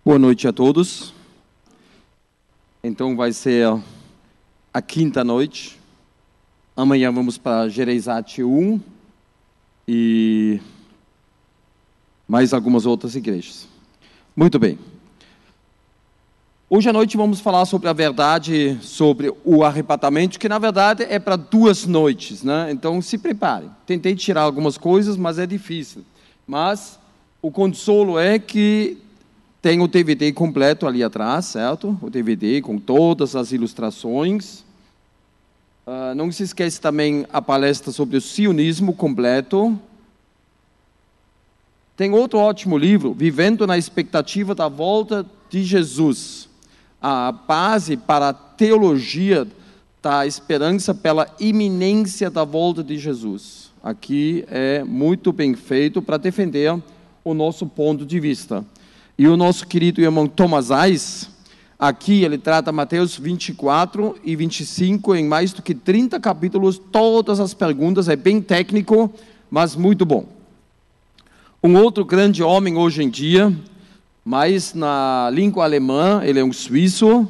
Boa noite a todos. Então vai ser a quinta noite. Amanhã vamos para Gereizate 1 e mais algumas outras igrejas. Muito bem. Hoje à noite vamos falar sobre a verdade sobre o arrebatamento, que na verdade é para 2 noites, né? Então se preparem. Tentei tirar algumas coisas, mas é difícil. Mas o consolo é que tem o DVD completo ali atrás, certo? O DVD com todas as ilustrações. Não se esqueça também a palestra sobre o sionismo completo. Tem outro ótimo livro, Vivendo na Expectativa da Volta de Jesus. A base para a teologia da esperança pela iminência da volta de Jesus. Aqui é muito bem feito para defender o nosso ponto de vista. E o nosso querido irmão Thomas Eis, aqui ele trata Mateus 24 e 25 em mais do que 30 capítulos, todas as perguntas, é bem técnico, mas muito bom. Um outro grande homem hoje em dia, mas na língua alemã, ele é um suíço,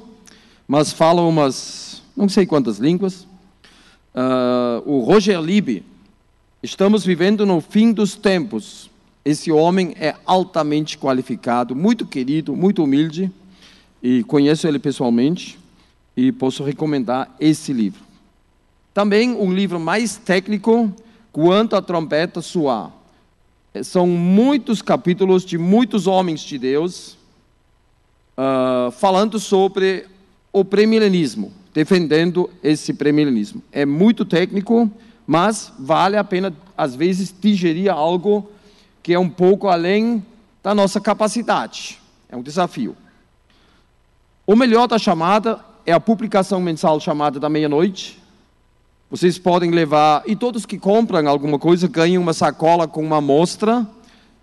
mas fala umas, não sei quantas línguas, o Roger Libby. Estamos vivendo no fim dos tempos. Esse homem é altamente qualificado, muito querido, muito humilde, e conheço ele pessoalmente, e posso recomendar esse livro. Também um livro mais técnico, Quando a Trombeta Soar. São muitos capítulos de muitos homens de Deus, falando sobre o premilenismo, defendendo esse premilenismo. É muito técnico, mas vale a pena, às vezes, digerir algo que é um pouco além da nossa capacidade. É um desafio. O melhor da chamada é a publicação mensal chamada da meia-noite. Vocês podem levar, e todos que compram alguma coisa ganham uma sacola com uma amostra.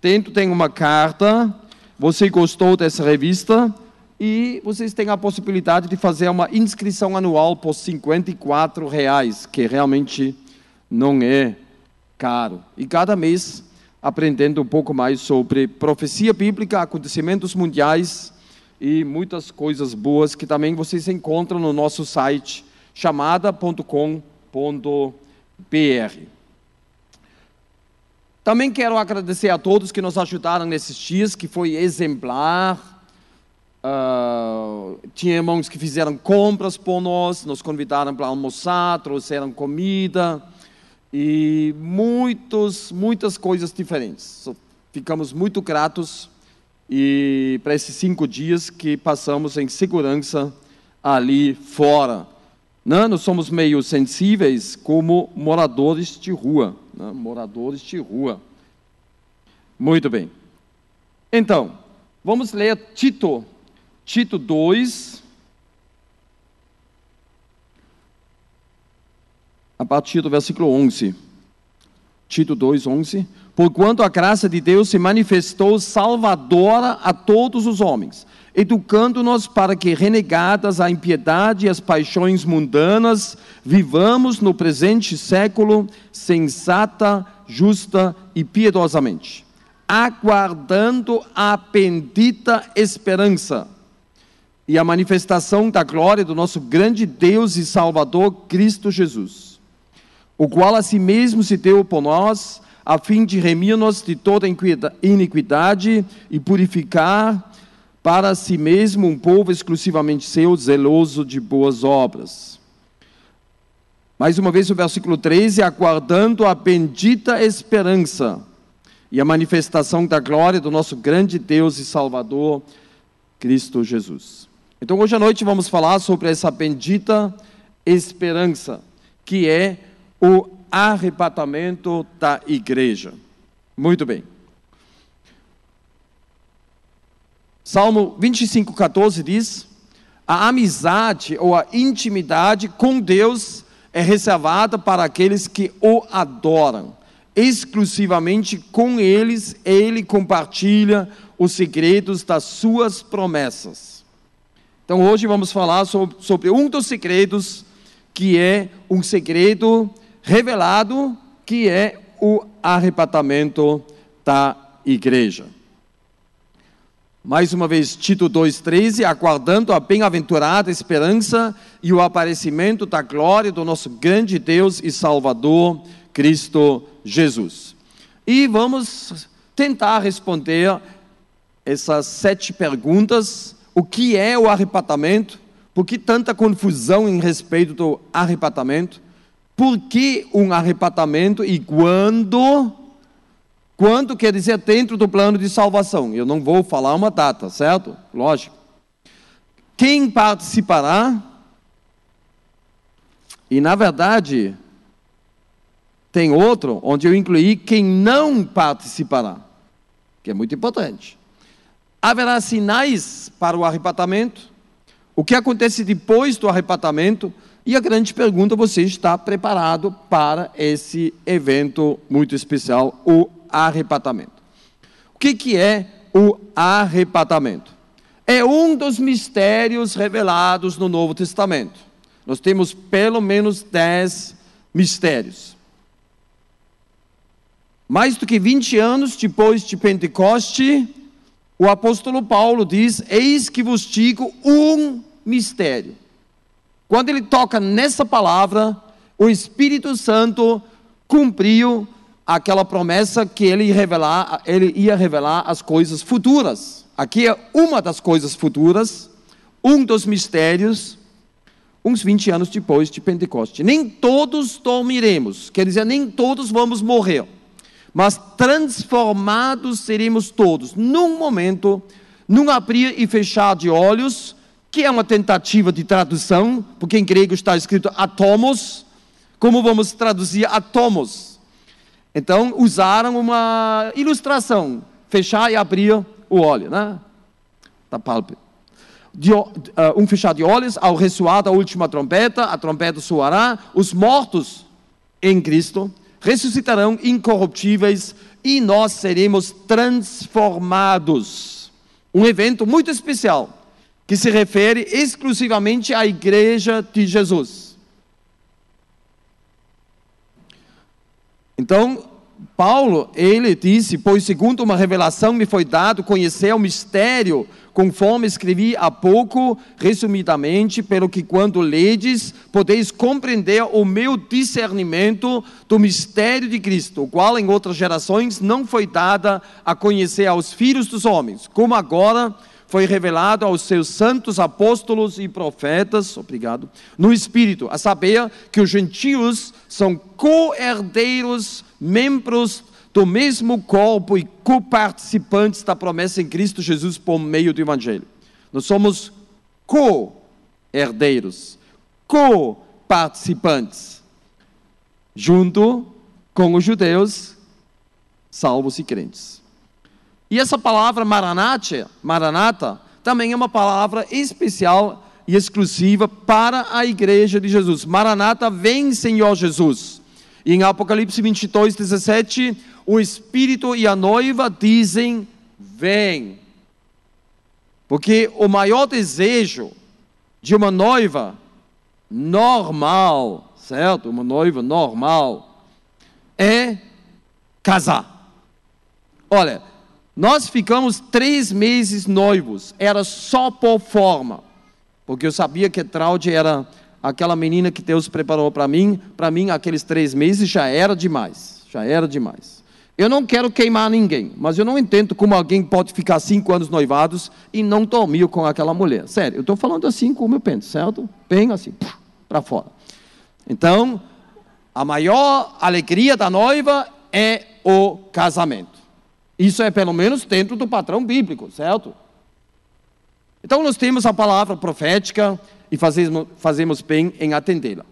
Dentro tem uma carta. Você gostou dessa revista? E vocês têm a possibilidade de fazer uma inscrição anual por R$ 54, que realmente não é caro. E cada mês aprendendo um pouco mais sobre profecia bíblica, acontecimentos mundiais e muitas coisas boas que também vocês encontram no nosso site chamada.com.br. Também quero agradecer a todos que nos ajudaram nesses dias, que foi exemplar. Tinha irmãos que fizeram compras por nós, nos convidaram para almoçar, trouxeram comida. E muitas coisas diferentes. Ficamos muito gratos e para esses 5 dias que passamos em segurança ali fora. Nós somos meio sensíveis como moradores de rua. Moradores de rua. Muito bem. Então, vamos ler Tito 2. A partir do versículo 11, Tito 2, 11. Porquanto a graça de Deus se manifestou salvadora a todos os homens, educando-nos para que, renegadas a impiedade e as paixões mundanas, vivamos no presente século sensata, justa e piedosamente, aguardando a bendita esperança e a manifestação da glória do nosso grande Deus e Salvador, Cristo Jesus, o qual a si mesmo se deu por nós, a fim de remir-nos de toda iniquidade e purificar para si mesmo um povo exclusivamente seu, zeloso de boas obras. Mais uma vez o versículo 13, aguardando a bendita esperança e a manifestação da glória do nosso grande Deus e Salvador, Cristo Jesus. Então hoje à noite vamos falar sobre essa bendita esperança, que é o arrebatamento da igreja. Muito bem. Salmo 25:14 diz: a amizade ou a intimidade com Deus é reservada para aqueles que o adoram. Exclusivamente com eles, ele compartilha os segredos das suas promessas. Então hoje vamos falar sobre um dos segredos, que é um segredo revelado, que é o arrebatamento da igreja. Mais uma vez, Tito 2,13, aguardando a bem-aventurada esperança e o aparecimento da glória do nosso grande Deus e Salvador, Cristo Jesus. E vamos tentar responder essas 7 perguntas. O que é o arrebatamento? Por que tanta confusão em respeito do arrebatamento? Por que um arrebatamento e quando? Quando quer dizer dentro do plano de salvação. Eu não vou falar uma data, certo? Lógico. Quem participará? E na verdade, tem outro onde eu incluí quem não participará, que é muito importante. Haverá sinais para o arrebatamento? O que acontece depois do arrebatamento? E a grande pergunta, você está preparado para esse evento muito especial, o arrebatamento? O que é o arrebatamento? É um dos mistérios revelados no Novo Testamento. Nós temos pelo menos 10 mistérios. Mais do que 20 anos depois de Pentecoste, o apóstolo Paulo diz: eis que vos digo um mistério. Quando ele toca nessa palavra, o Espírito Santo cumpriu aquela promessa que ele ia revelar as coisas futuras. Aqui é uma das coisas futuras, um dos mistérios, uns 20 anos depois de Pentecoste. Nem todos dormiremos, quer dizer, nem todos vamos morrer, mas transformados seremos todos, num momento, num abrir e fechar de olhos, que é uma tentativa de tradução, porque em grego está escrito atomos. Como vamos traduzir atomos? Então, usaram uma ilustração, fechar e abrir o olho, né? Da pálpebra. Um fechar de olhos, ao ressoar da última trombeta, a trombeta soará, os mortos em Cristo ressuscitarão incorruptíveis e nós seremos transformados. Um evento muito especial, que se refere exclusivamente à igreja de Jesus. Então, Paulo, ele disse: pois segundo uma revelação me foi dado conhecer o mistério, conforme escrevi há pouco, resumidamente, pelo que quando ledes, podeis compreender o meu discernimento do mistério de Cristo, o qual em outras gerações não foi dada a conhecer aos filhos dos homens, como agora foi revelado aos seus santos apóstolos e profetas, no Espírito, a saber que os gentios são co-herdeiros, membros do mesmo corpo e co-participantes da promessa em Cristo Jesus por meio do Evangelho. Nós somos co-herdeiros, co-participantes, junto com os judeus, salvos e crentes. E essa palavra Maranata, também é uma palavra especial e exclusiva para a igreja de Jesus. Maranata, vem Senhor Jesus. E em Apocalipse 22, 17, o Espírito e a noiva dizem: vem. Porque o maior desejo de uma noiva normal, certo? Uma noiva normal, é casar. Olha, nós ficamos 3 meses noivos, era só por forma, porque eu sabia que Traude era aquela menina que Deus preparou para mim aqueles 3 meses já era demais. Eu não quero queimar ninguém, mas eu não entendo como alguém pode ficar 5 anos noivados e não dormir com aquela mulher. Sério, eu estou falando assim como eu penso, certo? Bem assim, para fora. Então, a maior alegria da noiva é o casamento. Isso é pelo menos dentro do padrão bíblico, certo? Então nós temos a palavra profética e fazemos bem em atendê-la.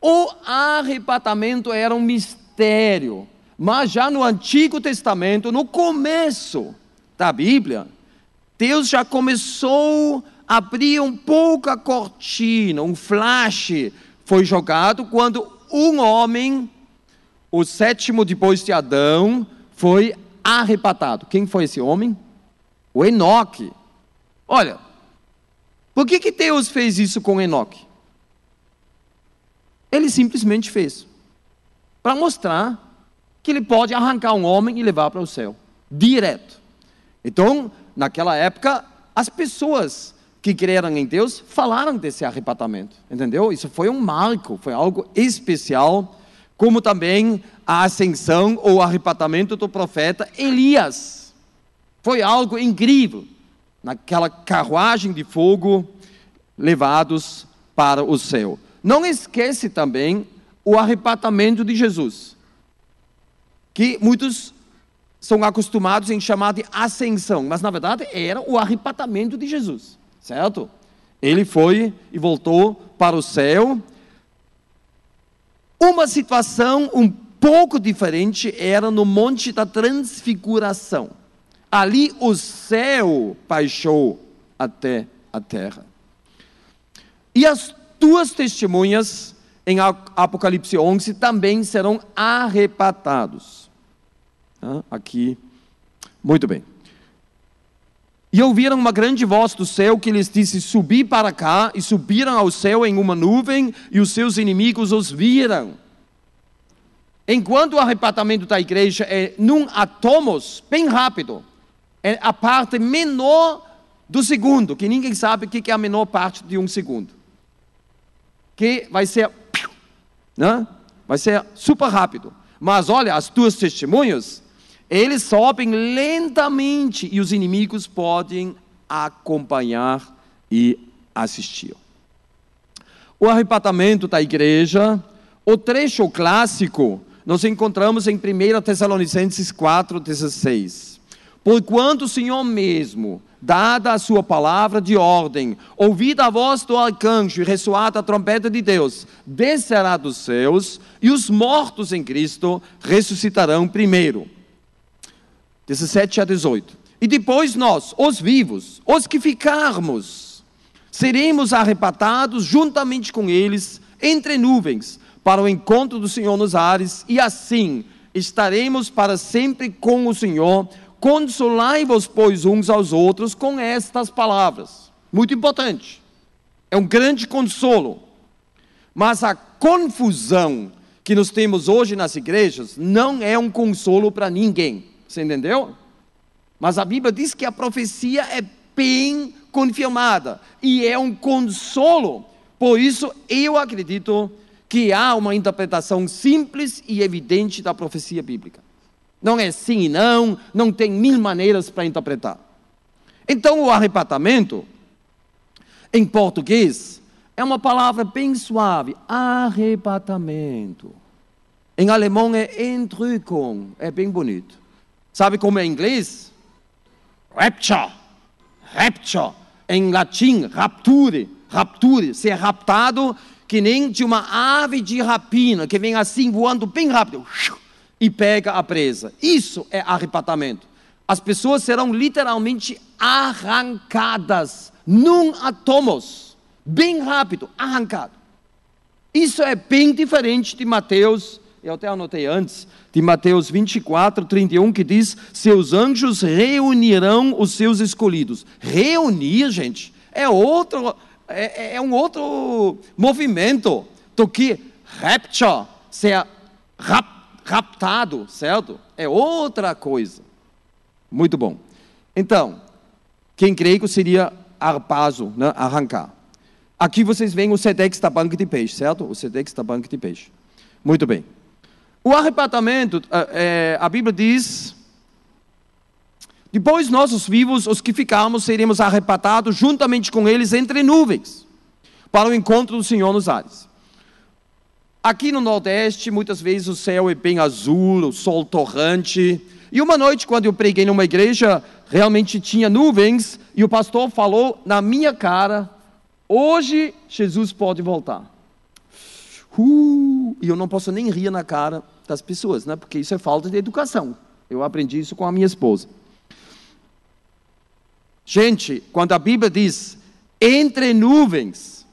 O arrebatamento era um mistério, mas já no Antigo Testamento, no começo da Bíblia, Deus já começou a abrir um pouco a cortina, um flash foi jogado quando um homem, o 7º depois de Adão, foi arrebatado. Quem foi esse homem? O Enoque. Olha, por que Deus fez isso com Enoque? Ele simplesmente fez, para mostrar que ele pode arrancar um homem e levar para o céu. direto. Então, naquela época, as pessoas que creram em Deus falaram desse arrebatamento, entendeu? Isso foi um marco, foi algo especial, como também a ascensão ou arrebatamento do profeta Elias. Foi algo incrível, naquela carruagem de fogo, levados para o céu. Não esquece também o arrebatamento de Jesus, que muitos são acostumados em chamar de ascensão, mas na verdade era o arrebatamento de Jesus, certo? Ele foi e voltou para o céu. Uma situação um pouco diferente era no Monte da Transfiguração. Ali o céu baixou até a terra. E as duas testemunhas em Apocalipse 11 também serão arrebatados. Aqui, muito bem. E ouviram uma grande voz do céu que lhes disse: subi para cá, e subiram ao céu em uma nuvem, e os seus inimigos os viram. Enquanto o arrebatamento da igreja é num atomos, bem rápido, é a parte menor do segundo, que ninguém sabe o que é a menor parte de um segundo. Que vai ser, né? Vai ser super rápido. Mas olha, as duas testemunhas, eles sobem lentamente e os inimigos podem acompanhar e assistir. O arrebatamento da igreja, o trecho clássico, nós encontramos em 1 Tessalonicenses 4,16. Porquanto o Senhor mesmo, dada a sua palavra de ordem, ouvida a voz do arcanjo e ressoada a trombeta de Deus, descerá dos céus, e os mortos em Cristo ressuscitarão primeiro. 17 a 18. E depois nós, os vivos, os que ficarmos, seremos arrebatados juntamente com eles entre nuvens, para o encontro do Senhor nos ares, e assim estaremos para sempre com o Senhor. Consolai-vos, pois, uns aos outros com estas palavras. Muito importante. É um grande consolo. Mas a confusão que nós temos hoje nas igrejas não é um consolo para ninguém. Você entendeu? Mas a Bíblia diz que a profecia é bem confirmada e é um consolo. Por isso, eu acredito que há uma interpretação simples e evidente da profecia bíblica. Não é sim e não, não tem mil maneiras para interpretar. Então, o arrebatamento, em português, é uma palavra bem suave, arrebatamento. Em alemão é Entrückung, é bem bonito. Sabe como é em inglês? Rapture, rapture. Em latim, rapture, rapture, ser raptado que nem de uma ave de rapina, que vem assim voando bem rápido e pega a presa. Isso é arrebatamento. As pessoas serão literalmente arrancadas num atomos, bem rápido, arrancado. Isso é bem diferente de Mateus, eu até anotei antes, de Mateus 24, 31, que diz: seus anjos reunirão os seus escolhidos. Reunir, gente, é um outro movimento do que rapture, ser raptado, certo? É outra coisa. Muito bom. Então, que em grego seria arpazo, né? Arrancar. Aqui vocês veem o sedex da banca de peixe, certo? O sedex da banca de peixe. Muito bem. O arrebatamento, a Bíblia diz: depois nós, os vivos, os que ficarmos, seremos arrebatados juntamente com eles entre nuvens, para o encontro do Senhor nos ares. Aqui no Nordeste, muitas vezes o céu é bem azul, o sol torrante. E uma noite, quando eu preguei numa igreja, realmente tinha nuvens, e o pastor falou na minha cara: hoje Jesus pode voltar. E eu não posso nem rir na cara das pessoas, né? Porque isso é falta de educação. Eu aprendi isso com a minha esposa. Gente, quando a Bíblia diz entre nuvens,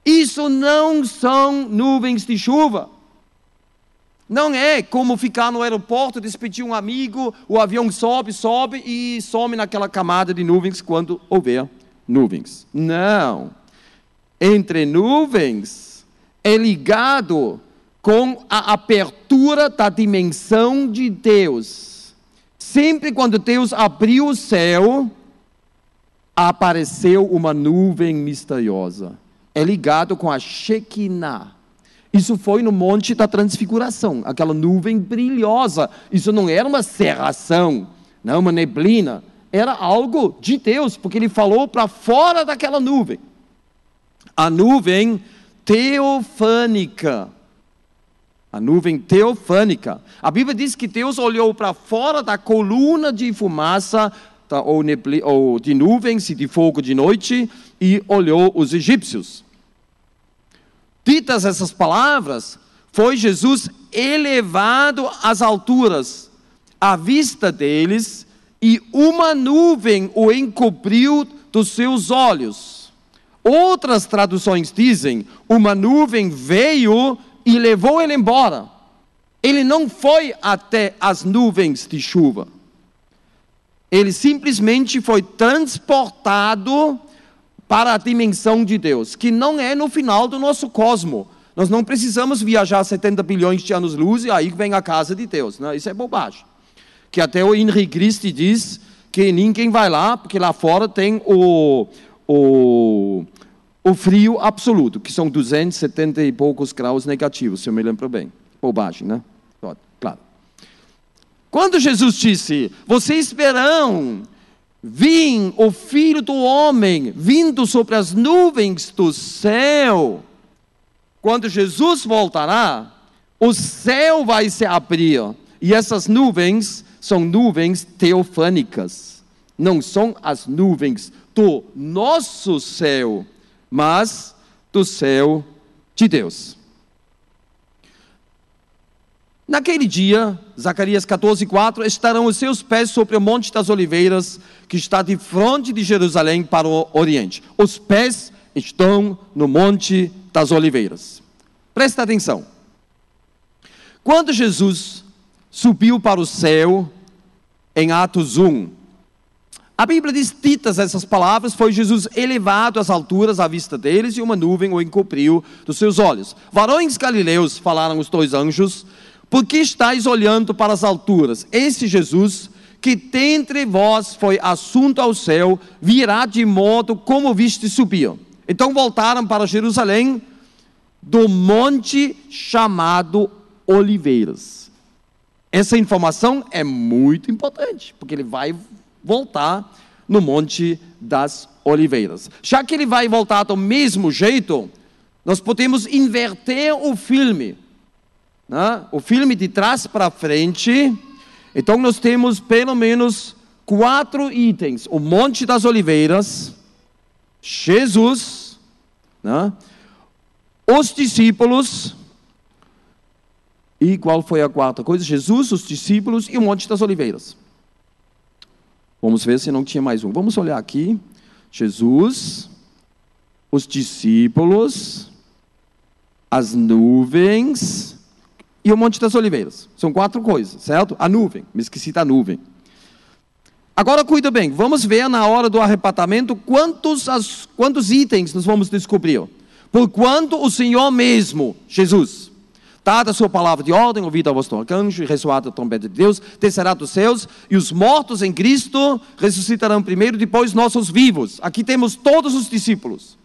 isso não são nuvens de chuva. Não é como ficar no aeroporto, despedir um amigo, o avião sobe e some naquela camada de nuvens quando houver nuvens. Não. Entre nuvens é ligado com a abertura da dimensão de Deus. Sempre quando Deus abriu o céu, apareceu uma nuvem misteriosa. É ligado com a Shekinah. Isso foi no Monte da Transfiguração, aquela nuvem brilhosa. Isso não era uma cerração, não uma neblina. Era algo de Deus, porque Ele falou para fora daquela nuvem. A nuvem teofânica. A nuvem teofânica. A Bíblia diz que Deus olhou para fora da coluna de fumaça, ou de nuvens e de fogo de noite, e olhou os egípcios. Ditas essas palavras, foi Jesus elevado às alturas, à vista deles, e uma nuvem o encobriu dos seus olhos. Outras traduções dizem, uma nuvem veio e levou ele embora. Ele não foi até as nuvens de chuva. Ele simplesmente foi transportado para a dimensão de Deus, que não é no final do nosso cosmo. Nós não precisamos viajar 70 bilhões de anos-luz e aí vem a casa de Deus. Né? Isso é bobagem. Que até o Henri Christie diz que ninguém vai lá, porque lá fora tem o frio absoluto, que são 270 e poucos graus negativos, se eu me lembro bem. Bobagem, né? Claro. Quando Jesus disse, vocês verão vir o Filho do Homem vindo sobre as nuvens do céu. Quando Jesus voltará, o céu vai se abrir. E essas nuvens são nuvens teofânicas. Não são as nuvens do nosso céu, mas do céu de Deus. Naquele dia, Zacarias 14:4, estarão os seus pés sobre o Monte das Oliveiras, que está de frente de Jerusalém para o Oriente. Os pés estão no Monte das Oliveiras. Presta atenção. Quando Jesus subiu para o céu, em Atos 1, a Bíblia diz, ditas essas palavras, foi Jesus elevado às alturas à vista deles, e uma nuvem o encobriu dos seus olhos. Varões galileus, falaram os dois anjos, por que estáis olhando para as alturas? Esse Jesus, que dentre vós foi assunto ao céu, virá de modo como viste subir. Então voltaram para Jerusalém, do monte chamado Oliveiras. Essa informação é muito importante, porque ele vai voltar no Monte das Oliveiras. Já que ele vai voltar do mesmo jeito, nós podemos inverter o filme. O filme de trás para frente. Então nós temos pelo menos 4 itens: o Monte das Oliveiras, Jesus, os discípulos, e qual foi a quarta coisa? Jesus, os discípulos e o Monte das Oliveiras. Vamos ver se não tinha mais um. Vamos olhar aqui. Jesus, os discípulos, as nuvens e o Monte das Oliveiras. São 4 coisas, certo? A nuvem, me esqueci da nuvem. Agora cuida bem, vamos ver na hora do arrebatamento quantos itens nós vamos descobrir. Porquanto o Senhor mesmo, Jesus, dada a sua palavra de ordem, ouvida a voz do arcanjo e ressoada a trombeta de Deus, descerá dos céus, e os mortos em Cristo ressuscitarão primeiro, depois nossos vivos. Aqui temos todos os discípulos.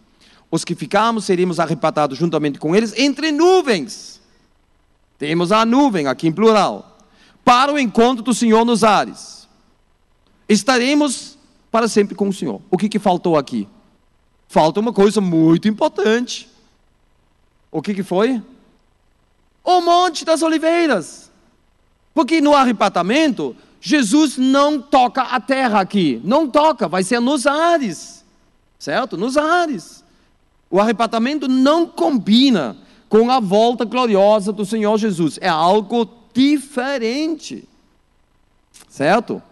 Os que ficarmos, seremos arrebatados juntamente com eles entre nuvens. Temos a nuvem, aqui em plural, para o encontro do Senhor nos ares. Estaremos para sempre com o Senhor. O que faltou aqui? Falta uma coisa muito importante. O que foi? O Monte das Oliveiras. Porque no arrebatamento, Jesus não toca a terra aqui. Não toca, vai ser nos ares. Certo? Nos ares. O arrebatamento não combina com a volta gloriosa do Senhor Jesus. É algo diferente. Certo?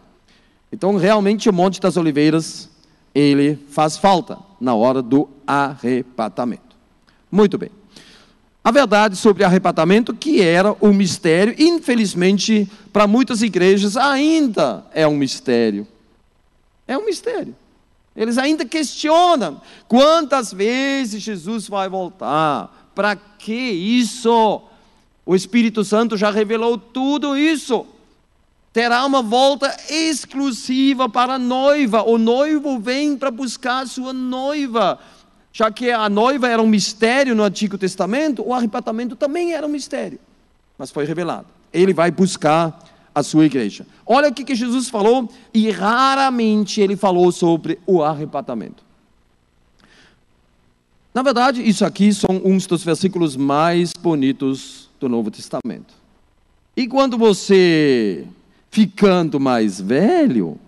Então, realmente, o Monte das Oliveiras, ele faz falta na hora do arrebatamento. Muito bem. A verdade sobre arrebatamento, que era um mistério, infelizmente, para muitas igrejas, ainda é um mistério. É um mistério. Eles ainda questionam quantas vezes Jesus vai voltar. Para que isso? O Espírito Santo já revelou tudo isso. terá uma volta exclusiva para a noiva. O noivo vem para buscar a sua noiva. Já que a noiva era um mistério no Antigo Testamento, o arrebatamento também era um mistério. Mas foi revelado. Ele vai buscar a sua igreja. Olha o que Jesus falou, e raramente ele falou sobre o arrebatamento. Na verdade, isso aqui são uns dos versículos mais bonitos do Novo Testamento. E quando você, ficando mais velho,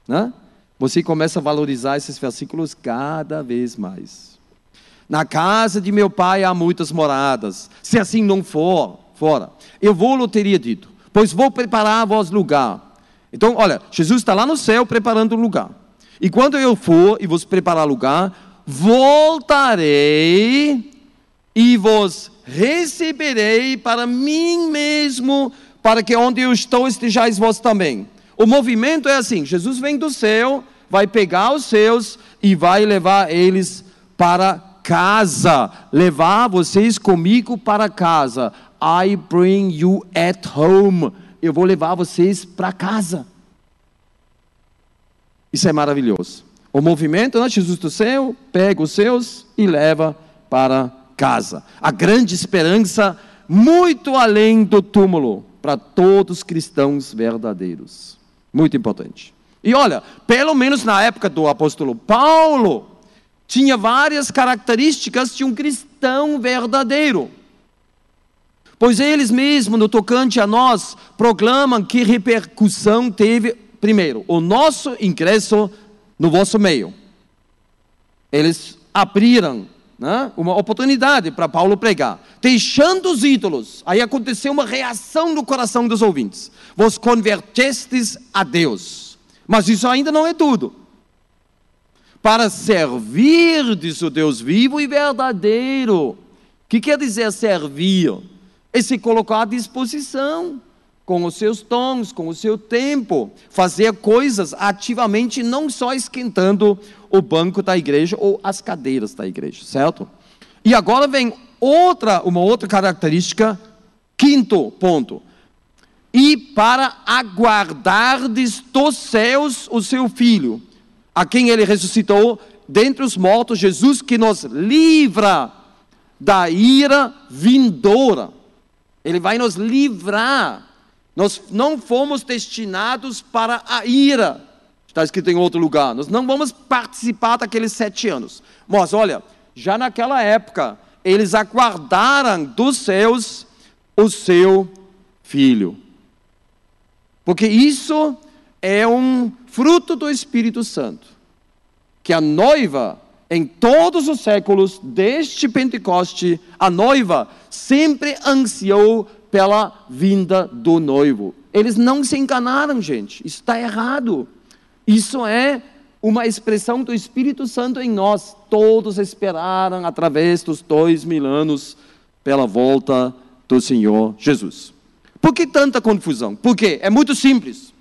né, você começa a valorizar esses versículos cada vez mais. Na casa de meu pai há muitas moradas. Se assim não for, eu vou-lhe teria dito, pois vou preparar a vós lugar. Então, olha, Jesus está lá no céu preparando um lugar. E quando eu for e vos preparar lugar, voltarei e vos receberei para mim mesmo, para que onde eu estou estejais vós também. O movimento é assim, Jesus vem do céu, vai pegar os seus e vai levar eles para casa, levar vocês comigo para casa. I bring you at home. Eu vou levar vocês para casa. Isso é maravilhoso. O movimento, né? Jesus do céu, pega os seus e leva para casa. A grande esperança, muito além do túmulo, para todos os cristãos verdadeiros. Muito importante. E olha, pelo menos na época do apóstolo Paulo, tinha várias características de um cristão verdadeiro. Pois eles mesmos, no tocante a nós, proclamam que repercussão teve, primeiro, o nosso ingresso no vosso meio. Eles abriram, né, uma oportunidade para Paulo pregar, deixando os ídolos. Aí aconteceu uma reação no coração dos ouvintes. Vos convertestes a Deus. Mas isso ainda não é tudo. Para servir, diz o Deus vivo e verdadeiro. O que quer dizer servir? É se colocar à disposição, com os seus dons, com o seu tempo, fazer coisas ativamente, não só esquentando o banco da igreja ou as cadeiras da igreja, certo? E agora vem uma outra característica, quinto ponto. E para aguardardes dos céus o seu Filho, a quem ele ressuscitou dentre os mortos, Jesus, que nos livra da ira vindoura. Ele vai nos livrar. Nós não fomos destinados para a ira. Está escrito em outro lugar. Nós não vamos participar daqueles 7 anos. Mas olha, já naquela época, eles aguardaram dos céus o seu Filho. Porque isso é um fruto do Espírito Santo. Que a noiva, em todos os séculos, desde Pentecoste, a noiva sempre ansiou pela vinda do noivo. Eles não se enganaram, gente. Isso está errado. Isso é uma expressão do Espírito Santo em nós. Todos esperaram através dos 2000 anos pela volta do Senhor Jesus. Por que tanta confusão? Por quê? É muito simples.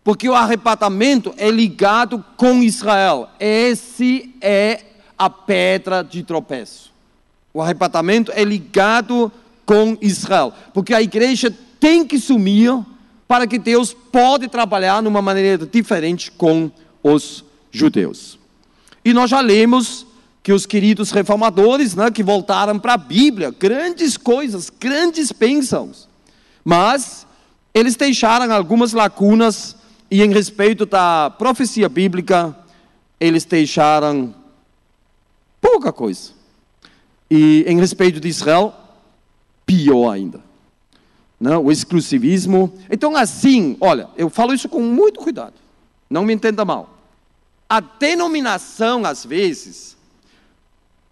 Porque o arrebatamento é ligado com Israel. Esse é a pedra de tropeço. O arrebatamento é ligado com Israel. Porque a igreja tem que sumir para que Deus pode trabalhar de uma maneira diferente com os judeus. E nós já lemos que os queridos reformadores, né, que voltaram para a Bíblia, grandes coisas, grandes bênçãos. Mas eles deixaram algumas lacunas e em respeito da profecia bíblica, eles deixaram pouca coisa. E em respeito de Israel, pior ainda. Não, o exclusivismo. Então assim, olha, eu falo isso com muito cuidado. Não me entenda mal. A denominação, às vezes,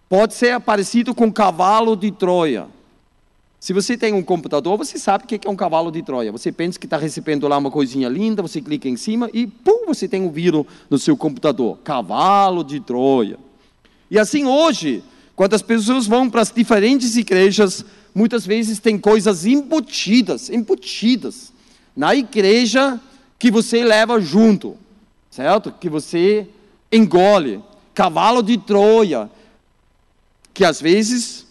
pode ser parecido com cavalo de Troia. Se você tem um computador, você sabe o que é um cavalo de Troia. Você pensa que está recebendo lá uma coisinha linda, você clica em cima e pum, você tem um vírus no seu computador. Cavalo de Troia. E assim hoje, quando as pessoas vão para as diferentes igrejas, muitas vezes tem coisas embutidas na igreja que você leva junto, certo? Que você engole. Cavalo de Troia, que às vezes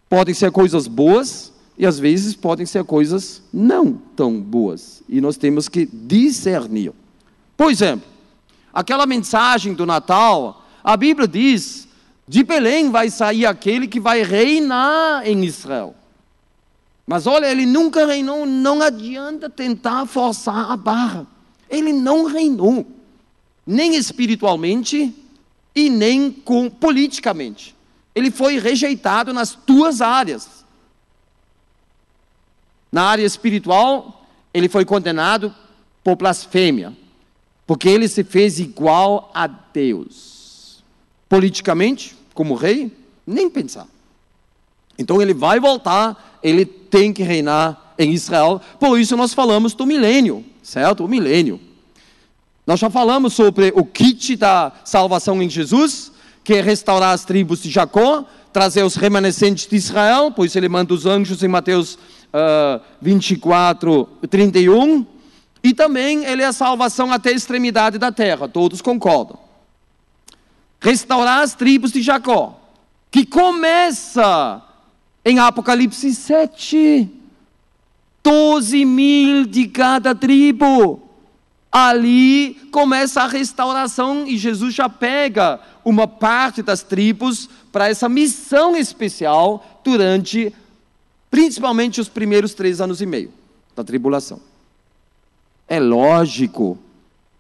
podem ser coisas boas, e às vezes podem ser coisas não tão boas. E nós temos que discernir. Por exemplo, aquela mensagem do Natal, a Bíblia diz, de Belém vai sair aquele que vai reinar em Israel. Mas olha, ele nunca reinou, não adianta tentar forçar a barra. Ele não reinou, nem espiritualmente e nem politicamente. Ele foi rejeitado nas duas áreas. Na área espiritual, ele foi condenado por blasfêmia, porque ele se fez igual a Deus. Politicamente, como rei, nem pensar. Então ele vai voltar, ele tem que reinar em Israel. Por isso nós falamos do milênio, certo? O milênio. Nós já falamos sobre o kit da salvação em Jesus, que é restaurar as tribos de Jacó, trazer os remanescentes de Israel, por isso ele manda os anjos em Mateus 24, 31, e também ele é a salvação até a extremidade da terra, todos concordam. Restaurar as tribos de Jacó, que começa em Apocalipse 7, 12.000 de cada tribo. Ali começa a restauração e Jesus já pega uma parte das tribos para essa missão especial durante, principalmente, os primeiros 3 anos e meio da tribulação. É lógico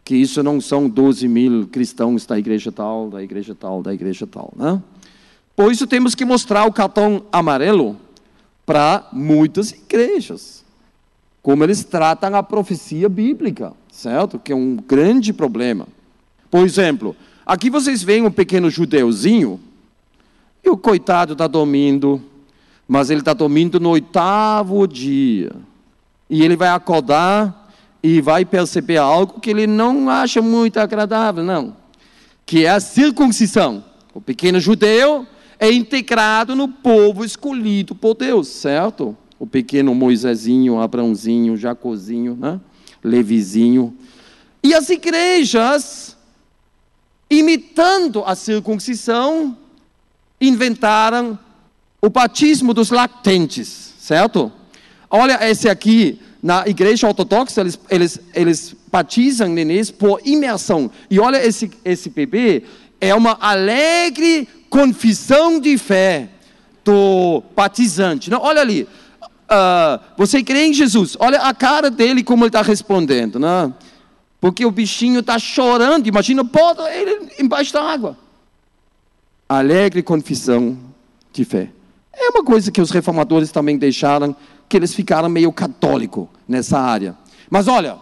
que isso não são 12.000 cristãos da igreja tal, da igreja tal, da igreja tal, né? Por isso temos que mostrar o cartão amarelo para muitas igrejas, como eles tratam a profecia bíblica, certo? Que é um grande problema. Por exemplo, aqui vocês veem um pequeno judeuzinho, e o coitado está dormindo, mas ele está dormindo no 8º dia, e ele vai acordar e vai perceber algo que ele não acha muito agradável, não, que é a circuncisão. O pequeno judeu é integrado no povo escolhido por Deus, certo? O pequeno Moisésinho, Abraãozinho, Jacozinho, né? Levizinho. E as igrejas, imitando a circuncisão, inventaram o batismo dos lactentes, certo? Olha esse aqui, na igreja ortodoxa, eles batizam nenês por imersão. E olha esse bebê, é uma alegre confissão de fé do batizante. Não, olha ali, você crê em Jesus? Olha a cara dele, como ele está respondendo, né? Porque o bichinho está chorando, imagina, bota ele embaixo da água. Alegre confissão de fé. É uma coisa que os reformadores também deixaram, que eles ficaram meio católicos nessa área. Mas olha,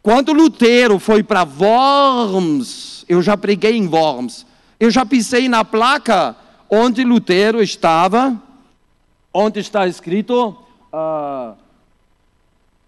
quando Lutero foi para Worms, eu já preguei em Worms, eu já pisei na placa onde Lutero estava, onde está escrito,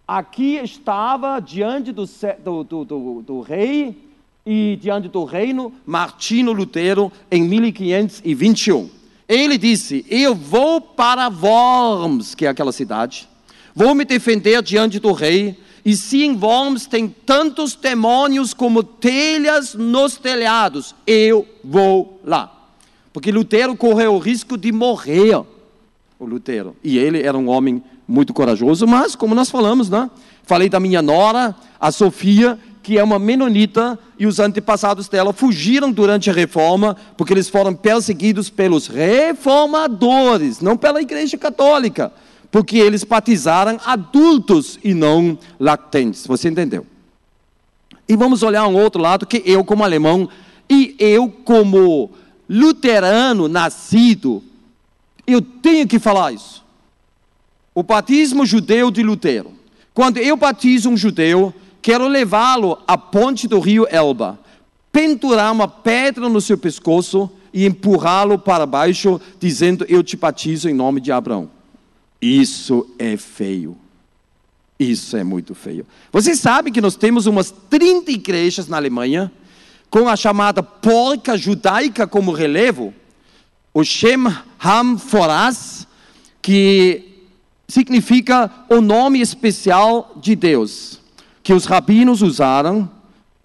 aqui estava diante do rei e diante do reino Martinho Lutero em 1521. Ele disse, eu vou para Worms, que é aquela cidade, vou me defender diante do rei, e se em Worms tem tantos demônios como telhas nos telhados, eu vou lá. Porque Lutero correu o risco de morrer, o Lutero. E ele era um homem muito corajoso, mas como nós falamos, né? Falei da minha nora, a Sofia, que é uma menonita, e os antepassados dela fugiram durante a reforma, porque eles foram perseguidos pelos reformadores, não pela igreja católica, porque eles batizaram adultos e não lactentes. Você entendeu? E vamos olhar um outro lado, que eu como alemão, e eu como luterano nascido, eu tenho que falar isso. O batismo judeu de Lutero. Quando eu batizo um judeu, quero levá-lo à ponte do rio Elba, pendurar uma pedra no seu pescoço e empurrá-lo para baixo, dizendo, eu te batizo em nome de Abraão. Isso é feio. Isso é muito feio. Você sabe que nós temos umas 30 igrejas na Alemanha, com a chamada porca judaica como relevo, o Shem Ham Foraz, que significa o nome especial de Deus, que os rabinos usaram,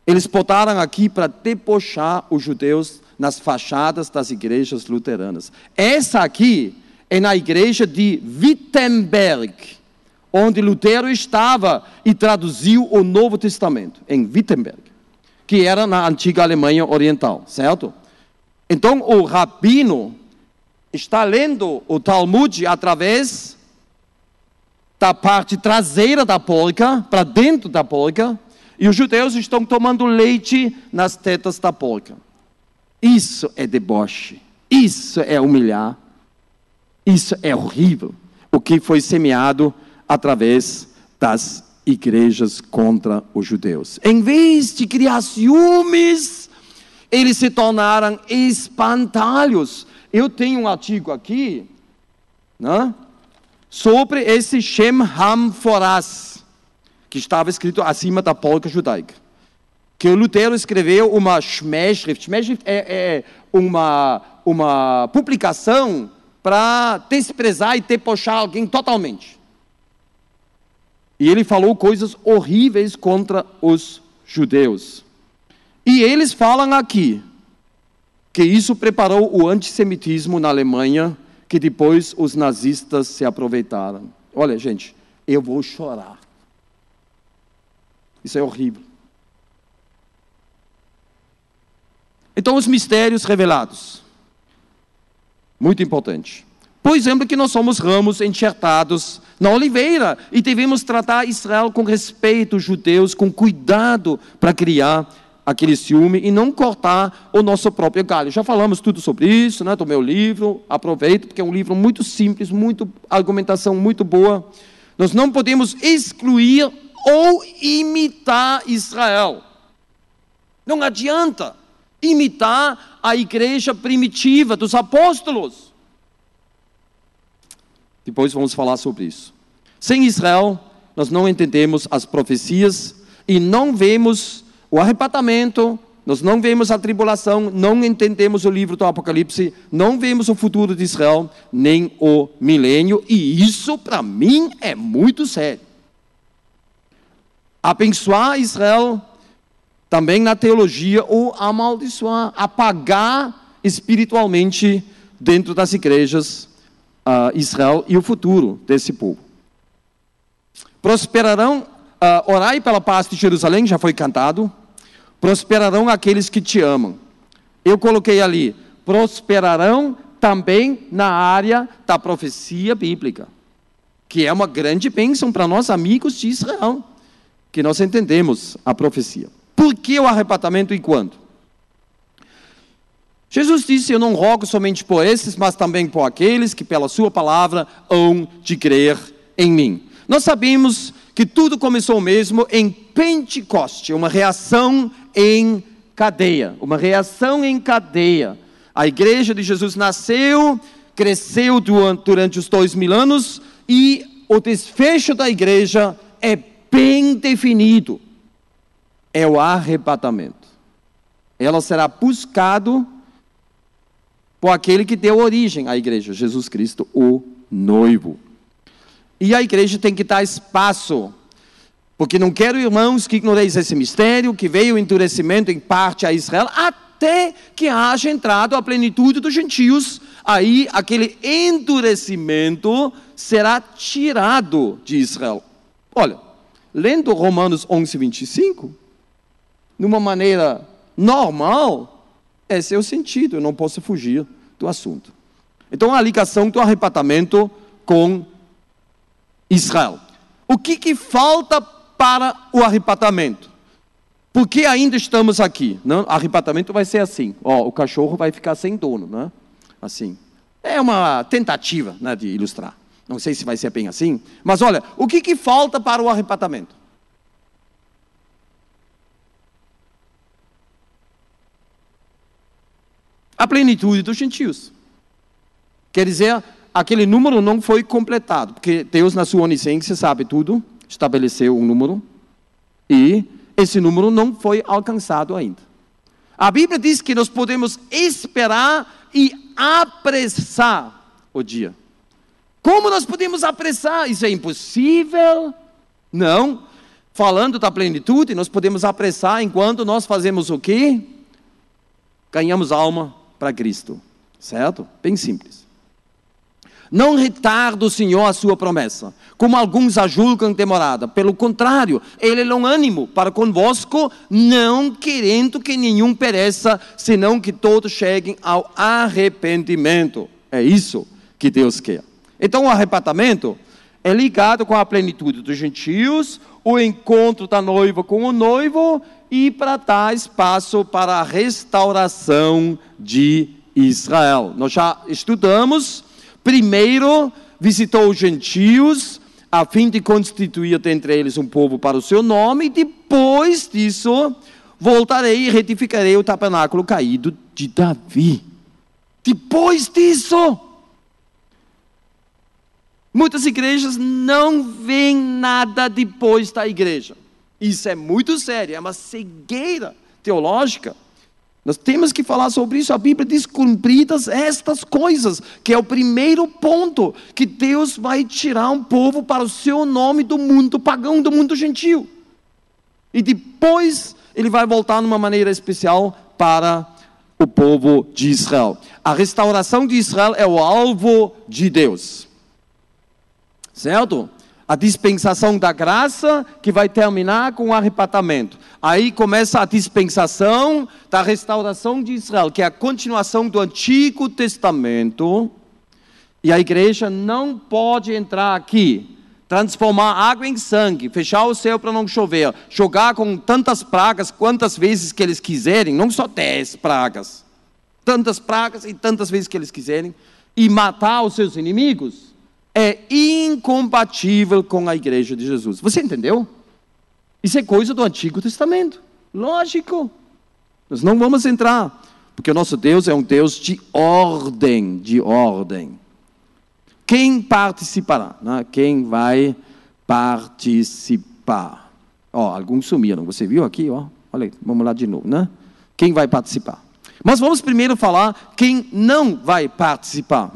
eles botaram aqui para debochar os judeus nas fachadas das igrejas luteranas. Essa aqui é na igreja de Wittenberg, onde Lutero estava e traduziu o Novo Testamento, em Wittenberg, que era na antiga Alemanha Oriental, certo? Então, o rabino está lendo o Talmud através da parte traseira da porca, para dentro da porca, e os judeus estão tomando leite nas tetas da porca. Isso é deboche, isso é humilhar, isso é horrível, o que foi semeado através das igrejas contra os judeus. Em vez de criar ciúmes, eles se tornaram espantalhos. Eu tenho um artigo aqui, né, sobre esse Shem Ham Foraz, que estava escrito acima da polca judaica, que o Lutero escreveu uma Schmähschrift. Schmähschrift é uma publicação para desprezar e debochar alguém totalmente. E ele falou coisas horríveis contra os judeus. E eles falam aqui que isso preparou o antissemitismo na Alemanha, que depois os nazistas se aproveitaram. Olha, gente, eu vou chorar. Isso é horrível. Então, os mistérios revelados. Muito importante. Por exemplo, que nós somos ramos enxertados na oliveira e devemos tratar Israel com respeito, os judeus com cuidado para criar aquele ciúme e não cortar o nosso próprio galho. Já falamos tudo sobre isso, né, do meu livro, aproveito, porque é um livro muito simples, argumentação muito boa. Nós não podemos excluir ou imitar Israel. Não adianta imitar a igreja primitiva dos apóstolos. Depois vamos falar sobre isso. Sem Israel, nós não entendemos as profecias e não vemos o arrebatamento, nós não vemos a tribulação, não entendemos o livro do Apocalipse, não vemos o futuro de Israel, nem o milênio, e isso para mim é muito sério. Abençoar Israel também na teologia ou amaldiçoar, apagar espiritualmente dentro das igrejas Israel e o futuro desse povo. Prosperarão, orai pela paz de Jerusalém, já foi cantado. Prosperarão aqueles que te amam. Eu coloquei ali, prosperarão também na área da profecia bíblica, que é uma grande bênção para nós amigos de Israel, que nós entendemos a profecia. Por que o arrebatamento e quando? Jesus disse, eu não rogo somente por esses, mas também por aqueles que pela sua palavra hão de crer em mim. Nós sabemos que tudo começou mesmo em Pentecoste, uma reação em cadeia, A igreja de Jesus nasceu, cresceu durante os 2000 anos e o desfecho da igreja é bem definido. É o arrebatamento. Ela será buscado por aquele que deu origem à igreja, Jesus Cristo, o noivo. E a igreja tem que dar espaço, porque não quero, irmãos, que ignoreis esse mistério, que veio o endurecimento em parte a Israel, até que haja entrado a plenitude dos gentios, aí aquele endurecimento será tirado de Israel. Olha, lendo Romanos 11, 25, numa maneira normal, esse é o sentido, eu não posso fugir do assunto. Então, a ligação do arrebatamento com Israel. O que falta para o arrebatamento? Por que ainda estamos aqui? Não? O arrebatamento vai ser assim, o cachorro vai ficar sem dono, né? Assim. É uma tentativa, né, de ilustrar. Não sei se vai ser bem assim, mas olha, o que falta para o arrebatamento? A plenitude dos gentios. Quer dizer, aquele número não foi completado, porque Deus, na sua onisciência, sabe tudo, estabeleceu um número, e esse número não foi alcançado ainda. A Bíblia diz que nós podemos esperar e apressar o dia. Como nós podemos apressar? Isso é impossível? Não. Falando da plenitude, nós podemos apressar enquanto nós fazemos o quê? Ganhamos alma para Cristo, certo? Bem simples. Não retarda o Senhor a sua promessa, como alguns a julgam demorada. Pelo contrário, Ele é longânimo para convosco, não querendo que nenhum pereça, senão que todos cheguem ao arrependimento. É isso que Deus quer. Então o arrebatamento é ligado com a plenitude dos gentios, o encontro da noiva com o noivo e para dar espaço para a restauração de Israel. Nós já estudamos. Primeiro, visitou os gentios, a fim de constituir dentre eles um povo para o seu nome, e depois disso, voltarei e retificarei o tabernáculo caído de Davi. Depois disso, muitas igrejas não veem nada depois da igreja. Isso é muito sério, é uma cegueira teológica. Nós temos que falar sobre isso. A Bíblia diz cumpridas estas coisas, que é o primeiro ponto, que Deus vai tirar um povo para o seu nome do mundo pagão, do mundo gentil. E depois Ele vai voltar de uma maneira especial para o povo de Israel. A restauração de Israel é o alvo de Deus. Certo? A dispensação da graça, que vai terminar com o arrebatamento. Aí começa a dispensação da restauração de Israel, que é a continuação do Antigo Testamento. E a igreja não pode entrar aqui, transformar água em sangue, fechar o céu para não chover, jogar com tantas pragas, quantas vezes que eles quiserem, não só 10 pragas, tantas pragas e tantas vezes que eles quiserem, e matar os seus inimigos. É incompatível com a igreja de Jesus. Você entendeu? Isso é coisa do Antigo Testamento. Lógico. Nós não vamos entrar, porque o nosso Deus é um Deus de ordem, de ordem. Quem participará? Né? Quem vai participar? Alguns sumiram. Você viu aqui? Olha aí, vamos lá de novo, né? Quem vai participar? Mas vamos primeiro falar quem não vai participar.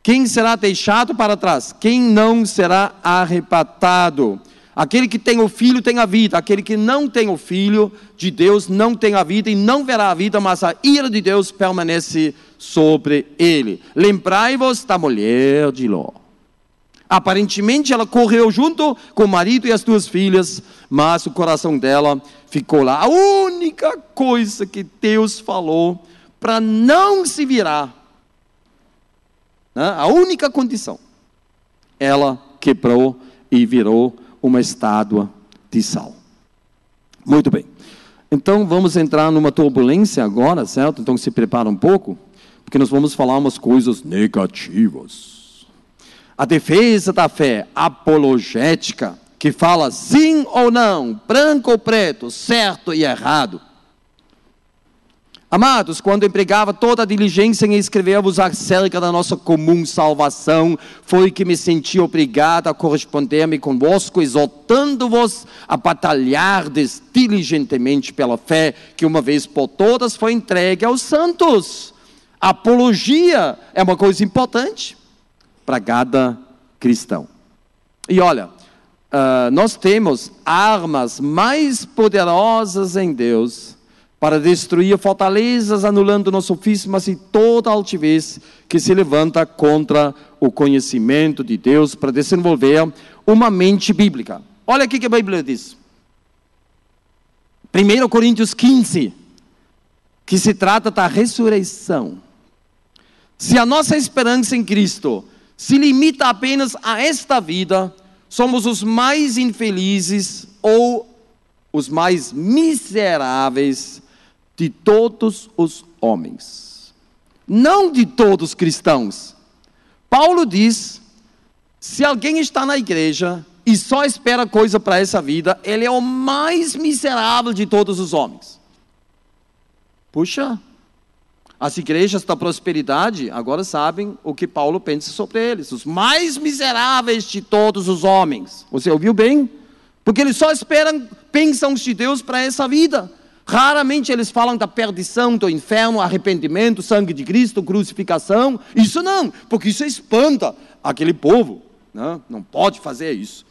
Quem será deixado para trás? Quem não será arrebatado? Aquele que tem o filho tem a vida. Aquele que não tem o filho de Deus não tem a vida e não verá a vida, mas a ira de Deus permanece sobre ele. Lembrai-vos da mulher de Ló. Aparentemente ela correu junto com o marido e as duas filhas, mas o coração dela ficou lá. A única coisa que Deus falou para não se virar, a única condição, ela quebrou e virou uma estátua de sal. Muito bem. Então vamos entrar numa turbulência agora, certo? Então se prepara um pouco, porque nós vamos falar umas coisas negativas. A defesa da fé apologética, que fala sim ou não, branco ou preto, certo e errado. Amados, quando empregava toda a diligência em escrever-vos acerca da nossa comum salvação, foi que me senti obrigado a corresponder-me convosco, exortando-vos a batalhardes diligentemente pela fé, que uma vez por todas foi entregue aos santos. A apologia é uma coisa importante para cada cristão. E olha, nós temos armas mais poderosas em Deus para destruir fortalezas, anulando nossos sofismas e toda altivez que se levanta contra o conhecimento de Deus, para desenvolver uma mente bíblica. Olha aqui que a Bíblia diz. 1 Coríntios 15, que se trata da ressurreição. Se a nossa esperança em Cristo se limita apenas a esta vida, somos os mais infelizes ou os mais miseráveis de todos os homens. Não de todos os cristãos. Paulo diz, se alguém está na igreja e só espera coisa para essa vida, ele é o mais miserável de todos os homens. Puxa, as igrejas da prosperidade agora sabem o que Paulo pensa sobre eles. Os mais miseráveis de todos os homens. Você ouviu bem? Porque eles só esperam bênçãos de Deus para essa vida. Raramente eles falam da perdição, do inferno, arrependimento, sangue de Cristo, crucificação. Isso não, porque isso espanta aquele povo. Não pode fazer isso.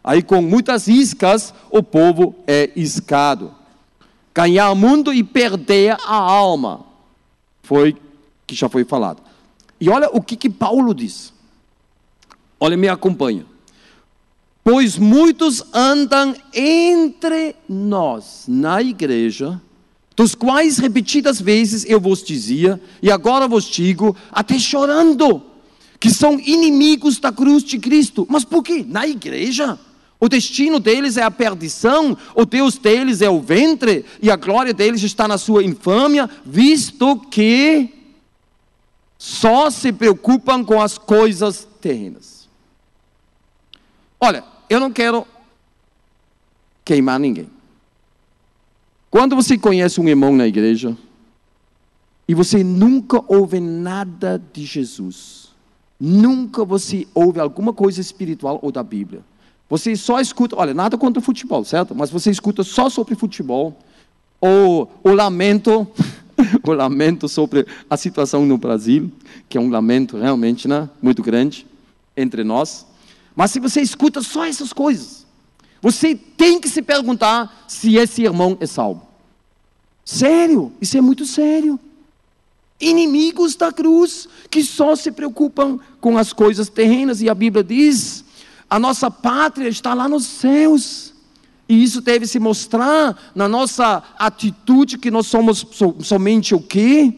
Aí com muitas iscas, o povo é iscado. Ganhar o mundo e perder a alma. Que já foi falado. E olha o que Paulo diz. Olha, me acompanha. Pois muitos andam entre nós, na igreja, dos quais repetidas vezes eu vos dizia, e agora vos digo, até chorando, que são inimigos da cruz de Cristo. Mas por quê? Na igreja? O destino deles é a perdição, o Deus deles é o ventre, e a glória deles está na sua infâmia, visto que só se preocupam com as coisas terrenas. Olha, eu não quero queimar ninguém. Quando você conhece um irmão na igreja, e você nunca ouve nada de Jesus, nunca você ouve alguma coisa espiritual ou da Bíblia, você só escuta, olha, nada contra futebol, certo? Mas você escuta só sobre futebol, ou o lamento, o lamento sobre a situação no Brasil, que é um lamento realmente, né, muito grande entre nós. Mas se você escuta só essas coisas, você tem que se perguntar se esse irmão é salvo. Sério, isso é muito sério. Inimigos da cruz, que só se preocupam com as coisas terrenas, e a Bíblia diz, a nossa pátria está lá nos céus, e isso deve se mostrar na nossa atitude, que nós somos somente o quê?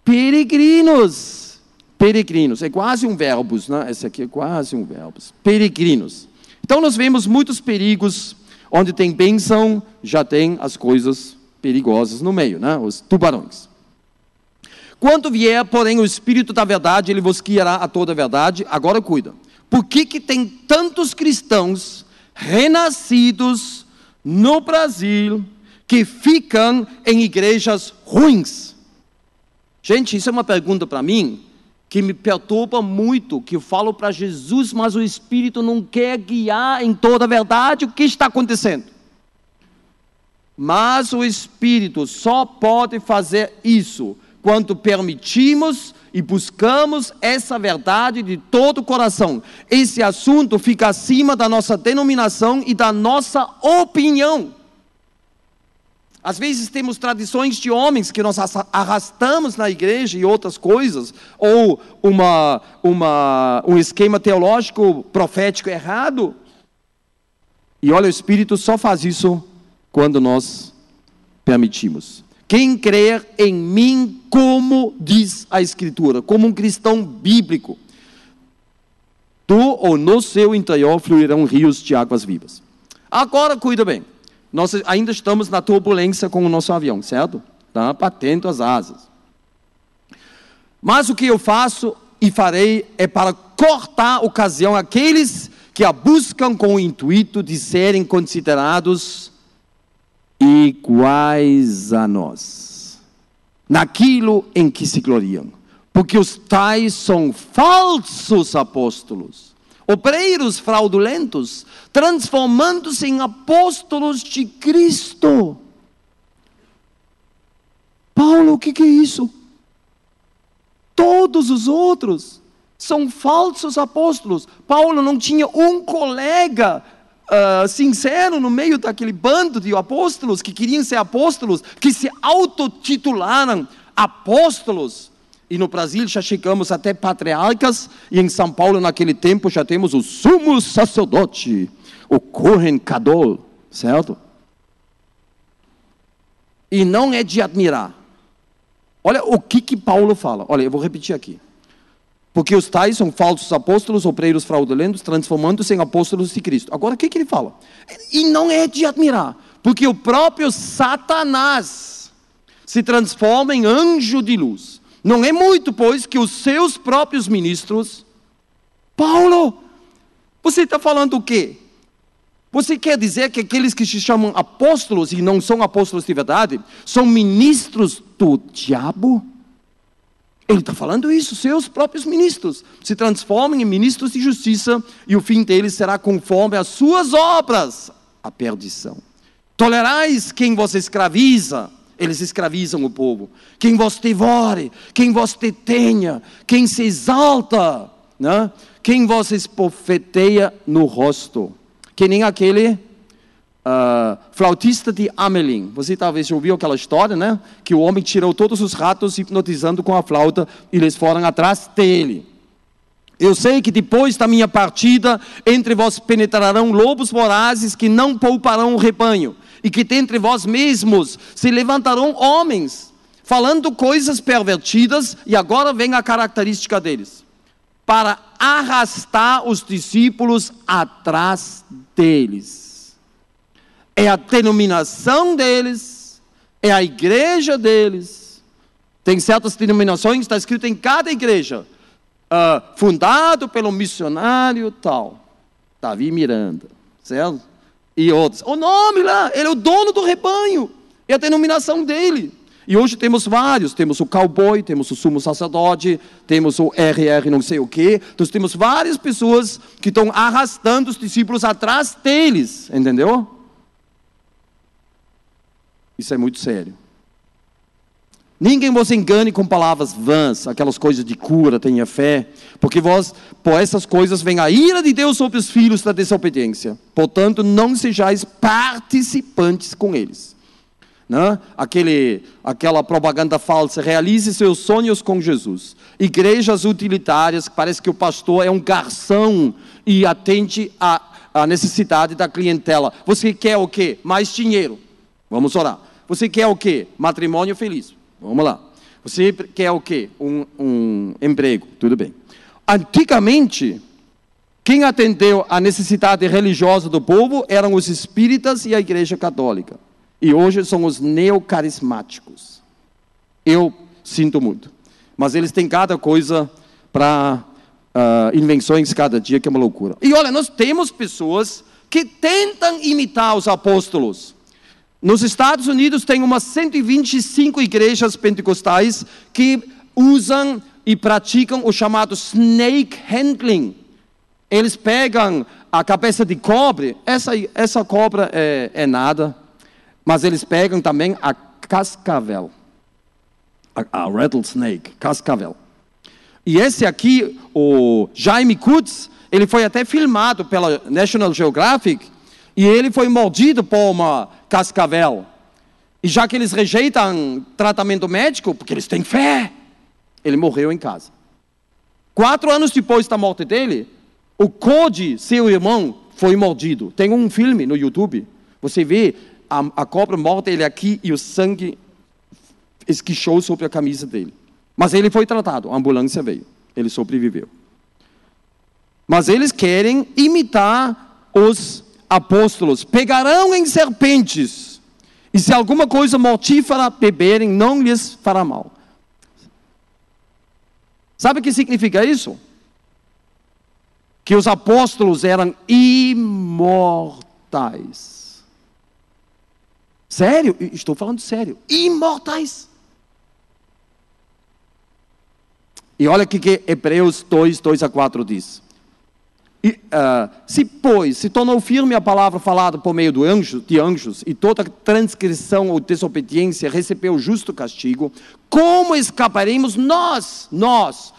Peregrinos. Peregrinos, é quase um verbos, né? Esse aqui é quase um verbos. Peregrinos. Então nós vemos muitos perigos, onde tem bênção, já tem as coisas perigosas no meio, né? Os tubarões. Quando vier, porém, o Espírito da verdade, ele vos guiará a toda a verdade. Agora cuida. Por que tem tantos cristãos renascidos no Brasil que ficam em igrejas ruins? Gente, isso é uma pergunta para mim que me perturba muito, que eu falo para Jesus, mas o Espírito não quer guiar em toda a verdade o que está acontecendo. Mas o Espírito só pode fazer isso quando permitimos e buscamos essa verdade de todo o coração. Esse assunto fica acima da nossa denominação e da nossa opinião. Às vezes temos tradições de homens que nós arrastamos na igreja e outras coisas, ou um esquema teológico profético errado. E olha, o Espírito só faz isso quando nós permitimos. Quem crer em mim, como diz a Escritura, como um cristão bíblico, do ou no seu interior fluirão rios de águas vivas. Agora, cuida bem. Nós ainda estamos na turbulência com o nosso avião, certo? Está batendo as asas. Mas o que eu faço e farei é para cortar a ocasião àqueles que a buscam com o intuito de serem considerados iguais a nós, naquilo em que se gloriam. Porque os tais são falsos apóstolos, obreiros fraudulentos, transformando-se em apóstolos de Cristo. Paulo, o que é isso? Todos os outros são falsos apóstolos. Paulo não tinha um colega sincero no meio daquele bando de apóstolos que queriam ser apóstolos, que se autotitularam apóstolos. E no Brasil já chegamos até patriarcas, e em São Paulo naquele tempo já temos o sumo sacerdote, o Kohen Gadol, certo? E não é de admirar. Olha o que Paulo fala. Olha, eu vou repetir aqui. Porque os tais são falsos apóstolos, obreiros fraudulentos, transformando-se em apóstolos de Cristo. Agora, o que ele fala? E não é de admirar, porque o próprio Satanás se transforma em anjo de luz. Não é muito, pois, que os seus próprios ministros... Paulo, você está falando o quê? Você quer dizer que aqueles que se chamam apóstolos e não são apóstolos de verdade, são ministros do diabo? Ele está falando isso, seus próprios ministros se transformam em ministros de justiça e o fim deles será conforme as suas obras, a perdição. Tolerais quem vos escraviza, eles escravizam o povo. Quem vos devore, quem vos detenha, quem se exalta, né? Quem vos esbofeteia no rosto. Que nem aquele flautista de Hamelin. Você talvez já ouviu aquela história, né? Que o homem tirou todos os ratos hipnotizando com a flauta e eles foram atrás dele. Eu sei que depois da minha partida, entre vós penetrarão lobos vorazes que não pouparão o rebanho, e que dentre vós mesmos se levantarão homens, falando coisas pervertidas, e agora vem a característica deles, para arrastar os discípulos atrás deles. É a denominação deles, é a igreja deles. Tem certas denominações, está escrito em cada igreja, fundado pelo missionário tal, Davi Miranda, certo? E outros. O nome lá, ele é o dono do rebanho, é a denominação dele. E hoje temos vários, temos o cowboy, temos o sumo sacerdote, temos o RR não sei o quê. Então temos várias pessoas que estão arrastando os discípulos atrás deles, entendeu? Isso é muito sério. Ninguém vos engane com palavras vãs, aquelas coisas de cura, tenha fé, porque por essas coisas vem a ira de Deus sobre os filhos da desobediência. Portanto, não sejais participantes com eles. Né? Aquela propaganda falsa, realize seus sonhos com Jesus. Igrejas utilitárias, parece que o pastor é um garçom e atende a necessidade da clientela. Você quer o quê? Mais dinheiro. Vamos orar. Você quer o quê? Matrimônio feliz. Vamos lá. Você quer o quê? Um emprego. Tudo bem. Antigamente, quem atendeu a necessidade religiosa do povo eram os espíritas e a igreja católica. E hoje são os neocarismáticos. Eu sinto muito. Mas eles têm cada coisa para invenções cada dia, que é uma loucura. E olha, nós temos pessoas que tentam imitar os apóstolos. Nos Estados Unidos tem umas 125 igrejas pentecostais que usam e praticam o chamado snake handling. Eles pegam a cabeça de cobre, essa cobra é nada, mas eles pegam também a cascavel, a rattlesnake, cascavel. E esse aqui, o Jaime Kutz, ele foi até filmado pela National Geographic, e ele foi mordido por uma cascavel. E já que eles rejeitam tratamento médico, porque eles têm fé, ele morreu em casa. 4 anos depois da morte dele, o Cody, seu irmão, foi mordido. Tem um filme no YouTube, você vê a cobra morta, ele aqui, e o sangue esguichou sobre a camisa dele. Mas ele foi tratado, a ambulância veio, ele sobreviveu. Mas eles querem imitar os apóstolos. Pegarão em serpentes, e se alguma coisa mortífera beberem, não lhes fará mal. Sabe o que significa isso? Que os apóstolos eram imortais. Sério? Estou falando sério. Imortais. E olha o que Hebreus 2, 2-4 diz. Se tornou firme a palavra falada por meio de anjos, e toda transgressão ou desobediência recebeu justo castigo, como escaparemos nós,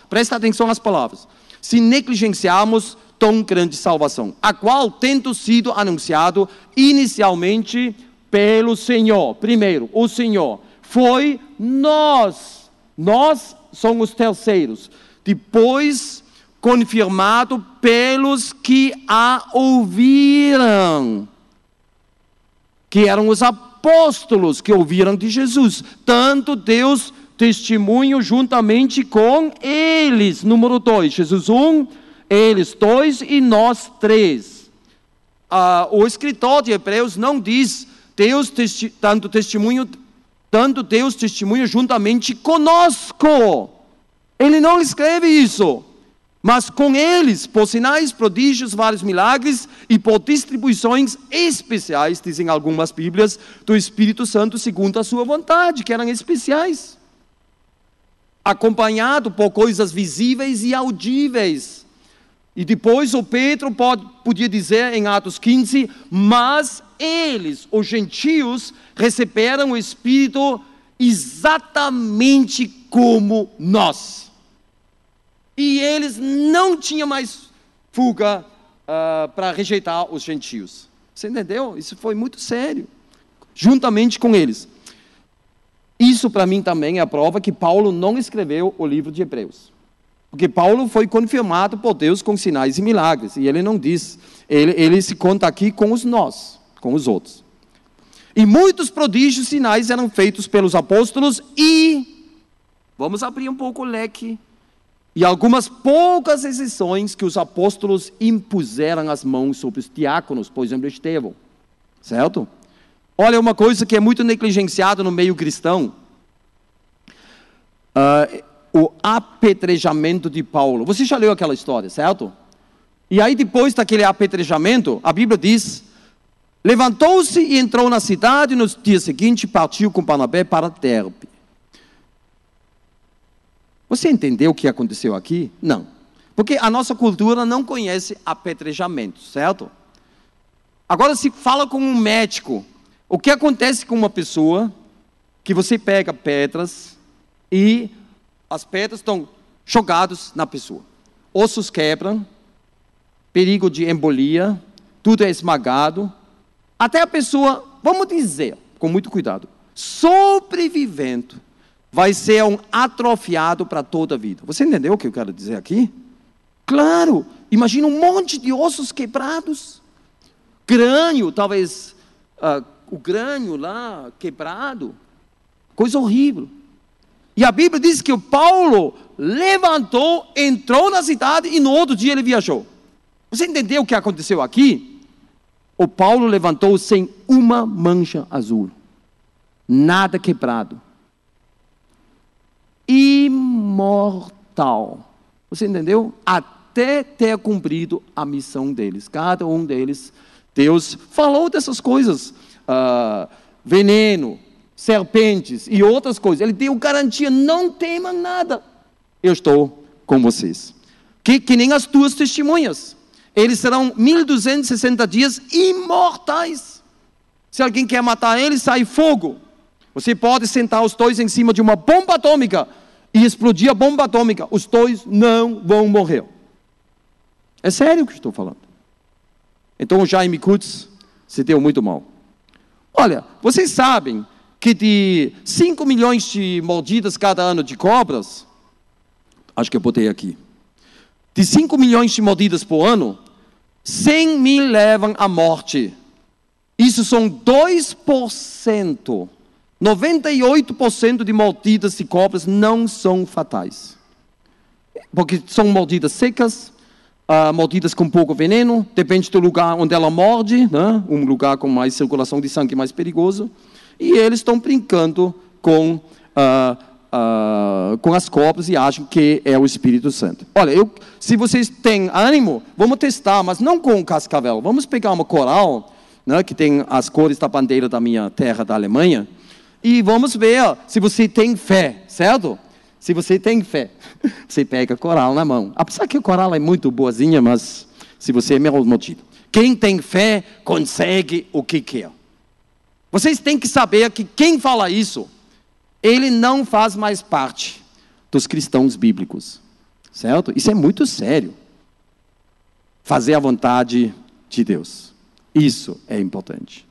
presta atenção às palavras, se negligenciarmos tão grande salvação, a qual, tendo sido anunciado inicialmente pelo Senhor, primeiro, o Senhor, foi nós somos terceiros, depois confirmado pelos que a ouviram, que eram os apóstolos que ouviram de Jesus, tanto Deus testemunho juntamente com eles, número 2, Jesus 1, eles 2 e nós 3. O escritor de Hebreus não diz tanto Deus testemunha juntamente conosco, ele não escreve isso. Mas com eles, por sinais, prodígios, vários milagres e por distribuições especiais, dizem algumas Bíblias, do Espírito Santo segundo a sua vontade, que eram especiais. Acompanhado por coisas visíveis e audíveis. E depois o Pedro podia dizer em Atos 15, mas eles, os gentios, receberam o Espírito exatamente como nós. E eles não tinham mais fuga para rejeitar os gentios. Você entendeu? Isso foi muito sério. juntamente com eles. Isso para mim também é a prova que Paulo não escreveu o livro de Hebreus. Porque Paulo foi confirmado por Deus com sinais e milagres. E ele não diz, ele se conta aqui com os nós, com os outros. E muitos prodígios e sinais eram feitos pelos apóstolos e, vamos abrir um pouco o leque, e algumas poucas exceções que os apóstolos impuseram as mãos sobre os diáconos, por exemplo, Estevão. Certo? Olha, uma coisa que é muito negligenciada no meio cristão, o apedrejamento de Paulo. Você já leu aquela história, certo? E aí depois daquele apedrejamento, a Bíblia diz, levantou-se e entrou na cidade, e no dia seguinte partiu com Barnabé para Derbe. Você entendeu o que aconteceu aqui? Não. Porque a nossa cultura não conhece apedrejamento, certo? Agora se fala com um médico, o que acontece com uma pessoa que você pega pedras e as pedras estão jogadas na pessoa. Ossos quebram, perigo de embolia, tudo é esmagado. Até a pessoa, vamos dizer, com muito cuidado, sobrevivendo, vai ser um atrofiado para toda a vida. Você entendeu o que eu quero dizer aqui? Claro, imagina um monte de ossos quebrados, crânio, talvez o crânio lá quebrado, coisa horrível. E a Bíblia diz que o Paulo levantou, entrou na cidade e no outro dia ele viajou. Você entendeu o que aconteceu aqui? O Paulo levantou sem uma mancha azul, nada quebrado. Imortal. Você entendeu? Até ter cumprido a missão deles. Cada um deles, Deus falou dessas coisas. Veneno, serpentes e outras coisas. Ele deu garantia, não temam nada. Eu estou com vocês. Que nem as tuas testemunhas. Eles serão 1260 dias imortais. Se alguém quer matar eles, sai fogo. Você pode sentar os dois em cima de uma bomba atômica e explodir a bomba atômica. Os dois não vão morrer. É sério o que estou falando. Então o Jaime Kutz se deu muito mal. Olha, vocês sabem que de 5 milhões de mordidas cada ano de cobras, acho que eu botei aqui, de 5 milhões de mordidas por ano, 100 mil levam à morte. Isso são 2%. 98% de mordidas de cobras não são fatais. Porque são mordidas secas, mordidas com pouco veneno, depende do lugar onde ela morde, né? Um lugar com mais circulação de sangue mais perigoso. E eles estão brincando com as cobras e acham que é o Espírito Santo. Olha, se vocês têm ânimo, vamos testar, mas não com cascavel. Vamos pegar uma coral, né, que tem as cores da bandeira da minha terra, da Alemanha, e vamos ver se você tem fé, certo? Se você tem fé, você pega coral na mão. Apesar que a coral é muito boazinha, mas se você é melhor motivo. Quem tem fé, consegue o que quer. Vocês têm que saber que quem fala isso, ele não faz mais parte dos cristãos bíblicos, certo? Isso é muito sério. Fazer a vontade de Deus. Isso é importante.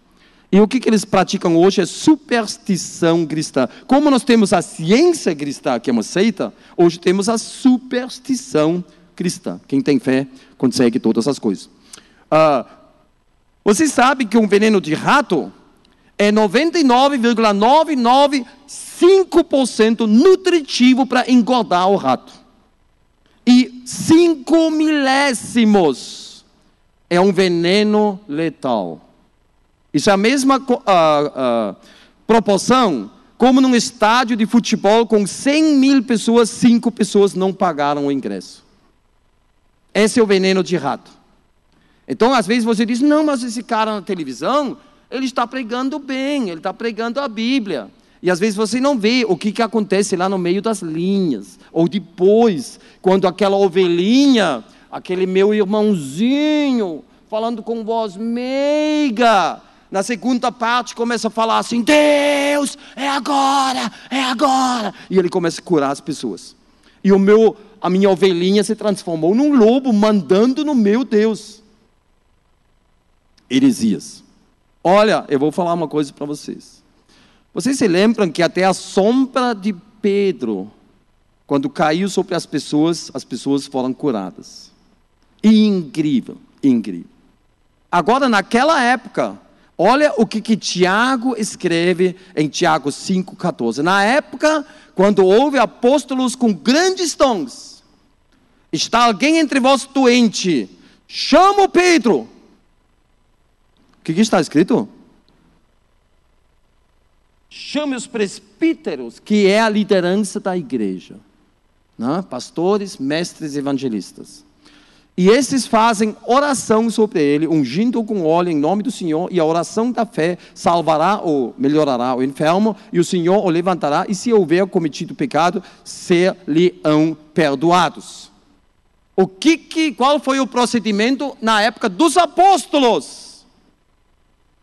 E o que eles praticam hoje é superstição cristã. Como nós temos a ciência cristã, que é uma seita, hoje temos a superstição cristã. Quem tem fé consegue todas as coisas. Você sabe que um veneno de rato é 99,995% nutritivo para engordar o rato. E 5 milésimos é um veneno letal. Isso é a mesma proporção como num estádio de futebol com 100 mil pessoas, 5 pessoas não pagaram o ingresso. Esse é o veneno de rato. Então, às vezes você diz, não, mas esse cara na televisão, ele está pregando bem, ele está pregando a Bíblia. E às vezes você não vê o que acontece lá no meio das linhas. Ou depois, quando aquela ovelhinha, aquele meu irmãozinho, falando com voz meiga, na segunda parte começa a falar assim, Deus, é agora, é agora. E ele começa a curar as pessoas. E a minha ovelhinha se transformou num lobo mandando no meu Deus. Heresias. Olha, eu vou falar uma coisa para vocês. Vocês se lembram que até a sombra de Pedro, quando caiu sobre as pessoas foram curadas. Incrível, incrível. Agora, naquela época, olha o que Tiago escreve em Tiago 5,14. Na época, quando houve apóstolos com grandes dons, está alguém entre vós doente, chama o Pedro. O que está escrito? Chame os presbíteros, que é a liderança da igreja. Né? Pastores, mestres, evangelistas. E esses fazem oração sobre ele, ungindo com óleo em nome do Senhor, e a oração da fé salvará ou melhorará o enfermo, e o Senhor o levantará, e se houver cometido pecado, ser-lhe-ão perdoados. Qual foi o procedimento na época dos apóstolos?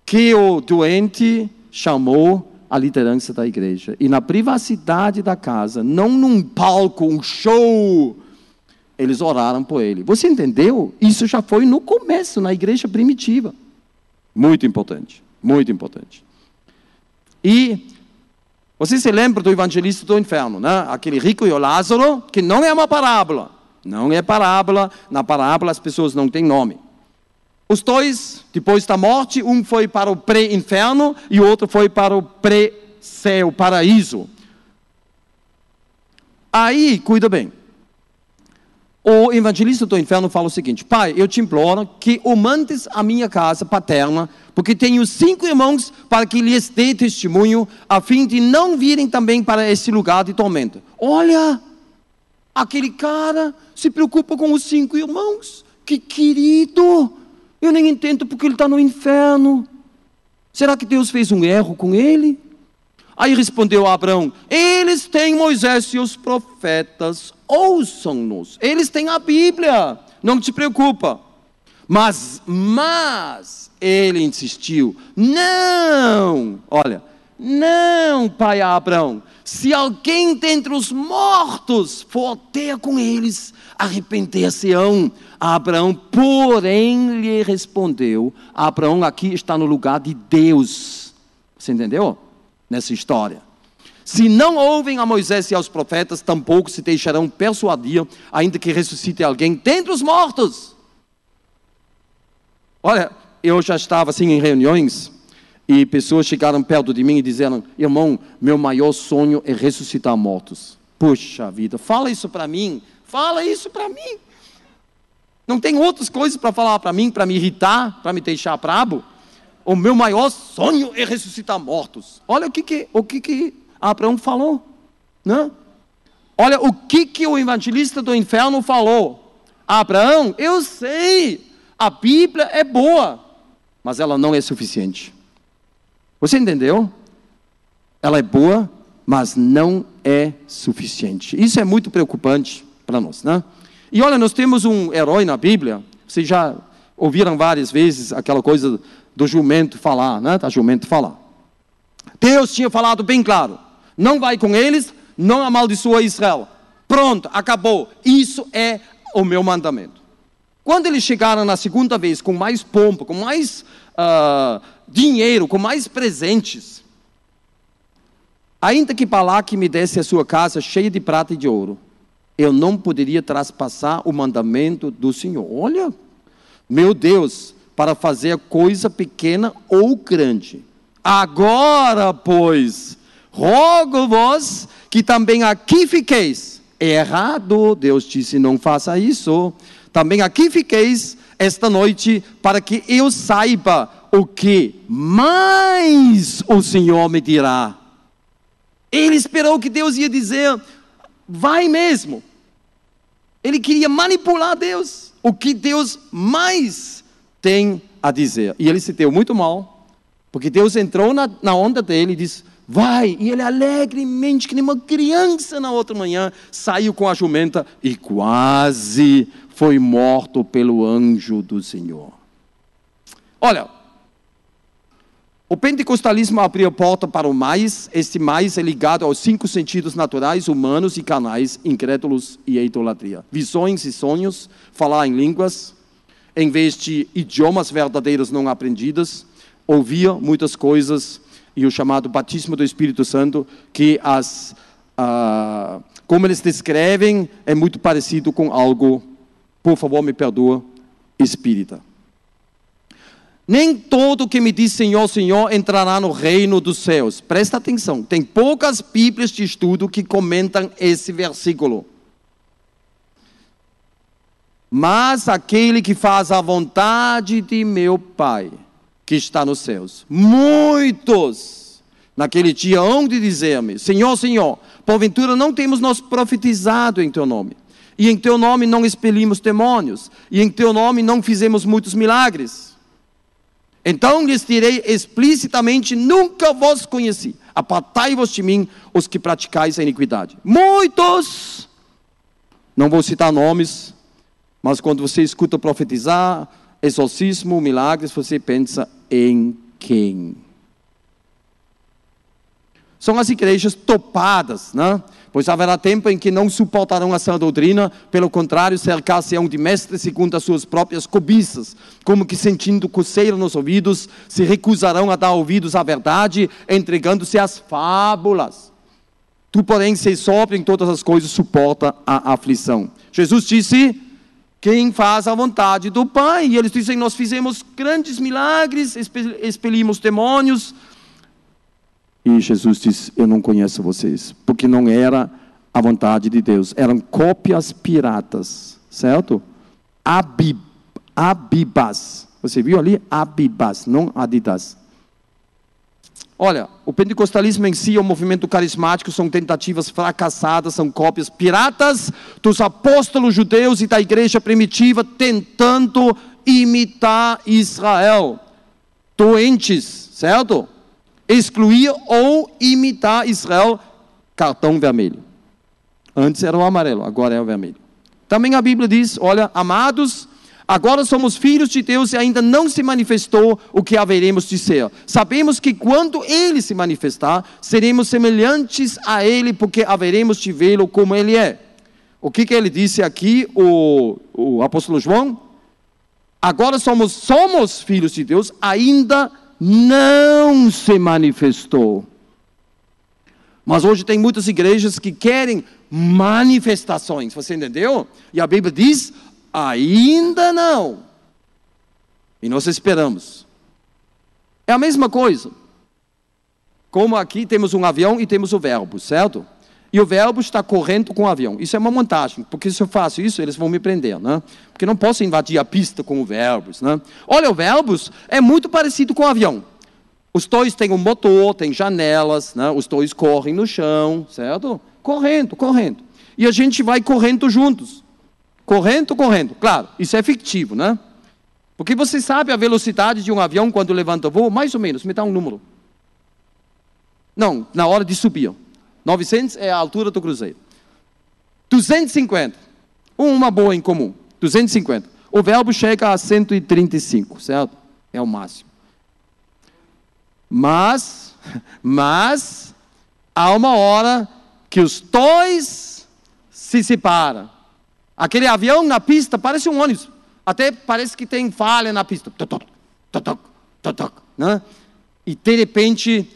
Que o doente chamou a liderança da igreja, e na privacidade da casa, não num palco, um show, eles oraram por ele. Você entendeu? Isso já foi no começo, na igreja primitiva. Muito importante, muito importante. E você se lembra do evangelista do inferno, né? Aquele rico e o Lázaro, que não é uma parábola. Não é parábola, na parábola as pessoas não têm nome. Os dois, depois da morte, um foi para o pré-inferno e o outro foi para o pré-céu, paraíso. Aí, cuida bem. O evangelista do inferno fala o seguinte: Pai, eu te imploro que o mandes à minha casa paterna, porque tenho 5 irmãos para que lhes dê testemunho, a fim de não virem também para esse lugar de tormento. Olha, aquele cara se preocupa com os 5 irmãos. Que querido! Eu nem entendo porque ele está no inferno. Será que Deus fez um erro com ele? Aí respondeu Abraão: eles têm Moisés e os profetas, ouçam-nos. Eles têm a Bíblia, não te preocupa. Mas ele insistiu: não, olha, não, pai Abraão, se alguém dentre os mortos for ter com eles, arrepender-se-ão. Abraão, porém, lhe respondeu. Abraão aqui está no lugar de Deus. Você entendeu? Nessa história. Se não ouvem a Moisés e aos profetas, tampouco se deixarão persuadir, ainda que ressuscite alguém dentre os mortos. Olha, eu já estava assim em reuniões, e pessoas chegaram perto de mim e disseram: irmão, meu maior sonho é ressuscitar mortos. Puxa vida, fala isso para mim, fala isso para mim. Não tem outras coisas para falar para mim, para me irritar, para me deixar brabo? O meu maior sonho é ressuscitar mortos. Olha o que Abraão falou, né? Olha o que o evangelista do inferno falou. Abraão, eu sei, a Bíblia é boa, mas ela não é suficiente. Você entendeu? Ela é boa, mas não é suficiente. Isso é muito preocupante para nós, né? E olha, nós temos um herói na Bíblia. Vocês já ouviram várias vezes aquela coisa do jumento falar, né? Da jumento falar. Deus tinha falado bem claro: não vai com eles, não amaldiçoa Israel. Pronto, acabou. Isso é o meu mandamento. Quando eles chegaram na segunda vez com mais pompa, com mais dinheiro, com mais presentes, ainda que Balaque me desse a sua casa cheia de prata e de ouro, eu não poderia traspassar o mandamento do Senhor. Olha, meu Deus, para fazer coisa pequena ou grande. Agora, pois, rogo-vos que também aqui fiqueis. Errado, Deus disse: não faça isso. Também aqui fiqueis esta noite, para que eu saiba o que mais o Senhor me dirá. Ele esperou que Deus ia dizer: vai mesmo. Ele queria manipular Deus. O que Deus mais tem a dizer. E ele se deu muito mal, porque Deus entrou na onda dele e disse: vai. E ele alegremente, que nem uma criança na outra manhã, saiu com a jumenta e quase foi morto pelo anjo do Senhor. Olha, o pentecostalismo abriu a porta para o mais. Este mais é ligado aos 5 sentidos naturais, humanos e carnais, incrédulos e a idolatria. Visões e sonhos, falar em línguas, em vez de idiomas verdadeiros não aprendidos, ouvia muitas coisas, e o chamado batismo do Espírito Santo, que como eles descrevem, é muito parecido com algo, por favor me perdoa, espírita. Nem todo que me diz Senhor, Senhor entrará no reino dos céus. Presta atenção, tem poucas bíblias de estudo que comentam esse versículo. Mas aquele que faz a vontade de meu Pai, que está nos céus. Muitos naquele dia hão de dizer-me, Senhor, Senhor, porventura não temos nós profetizado em teu nome, e em teu nome não expelimos demônios, e em teu nome não fizemos muitos milagres. Então lhes direi explicitamente, nunca vos conheci, apartai-vos de mim, os que praticais a iniquidade. Muitos, não vou citar nomes, mas quando você escuta profetizar, exorcismo, milagres, você pensa em quem? São as igrejas topadas, né? Pois haverá tempo em que não suportarão a sã doutrina, pelo contrário, cercar-se-ão de mestres segundo as suas próprias cobiças, como que sentindo coceira nos ouvidos, se recusarão a dar ouvidos à verdade, entregando-se às fábulas. Tu, porém, seis sóbrio em todas as coisas, suporta a aflição. Jesus disse, quem faz a vontade do Pai, e eles dizem, nós fizemos grandes milagres, expelimos demônios, e Jesus disse, eu não conheço vocês, porque não era a vontade de Deus, eram cópias piratas, certo? Abibas, você viu ali? Abibas, não Adidas. Olha, o pentecostalismo em si, o movimento carismático, são tentativas fracassadas, são cópias piratas dos apóstolos judeus e da igreja primitiva, tentando imitar Israel. Doentes, certo? Excluir ou imitar Israel, cartão vermelho. Antes era o amarelo, agora é o vermelho. Também a Bíblia diz, olha, amados, agora somos filhos de Deus e ainda não se manifestou o que haveremos de ser. Sabemos que quando Ele se manifestar, seremos semelhantes a Ele, porque haveremos de vê-lo como Ele é. O que ele disse aqui, o apóstolo João? Agora somos filhos de Deus, ainda não se manifestou. Mas hoje tem muitas igrejas que querem manifestações, você entendeu? E a Bíblia diz, ainda não. E nós esperamos. É a mesma coisa. Como aqui temos um avião e temos o verbo, certo? E o verbo está correndo com o avião. Isso é uma montagem, porque se eu faço isso, eles vão me prender, né? Porque não posso invadir a pista com o verbos, né? Olha, o verbos é muito parecido com o avião. Os dois têm um motor, têm janelas, né? Os dois correm no chão, certo? Correndo. E a gente vai correndo juntos. Correndo. Claro, isso é fictivo, né? Porque você sabe a velocidade de um avião quando levanta voo? Mais ou menos, me dá um número. Não, na hora de subir. 900 é a altura do cruzeiro. 250. Uma boa em comum. 250. O verbo chega a 135, certo? É o máximo. Mas há uma hora que os dois se separam. Aquele avião na pista parece um ônibus. Até parece que tem falha na pista. Né? E de repente...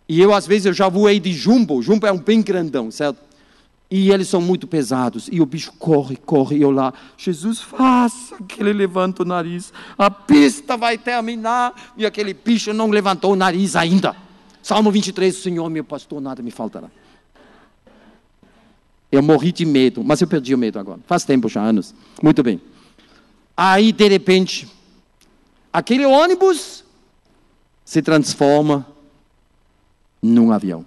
E às vezes eu já voei de jumbo. Jumbo é um bem grandão, certo? E eles são muito pesados. E o bicho corre. E eu lá, Jesus, faça que ele levante o nariz. A pista vai terminar. E aquele bicho não levantou o nariz ainda. Salmo 23, Senhor, meu pastor, nada me faltará. Eu morri de medo, mas eu perdi o medo agora. Faz tempo já, anos. Muito bem. Aí, de repente, aquele ônibus se transforma num avião.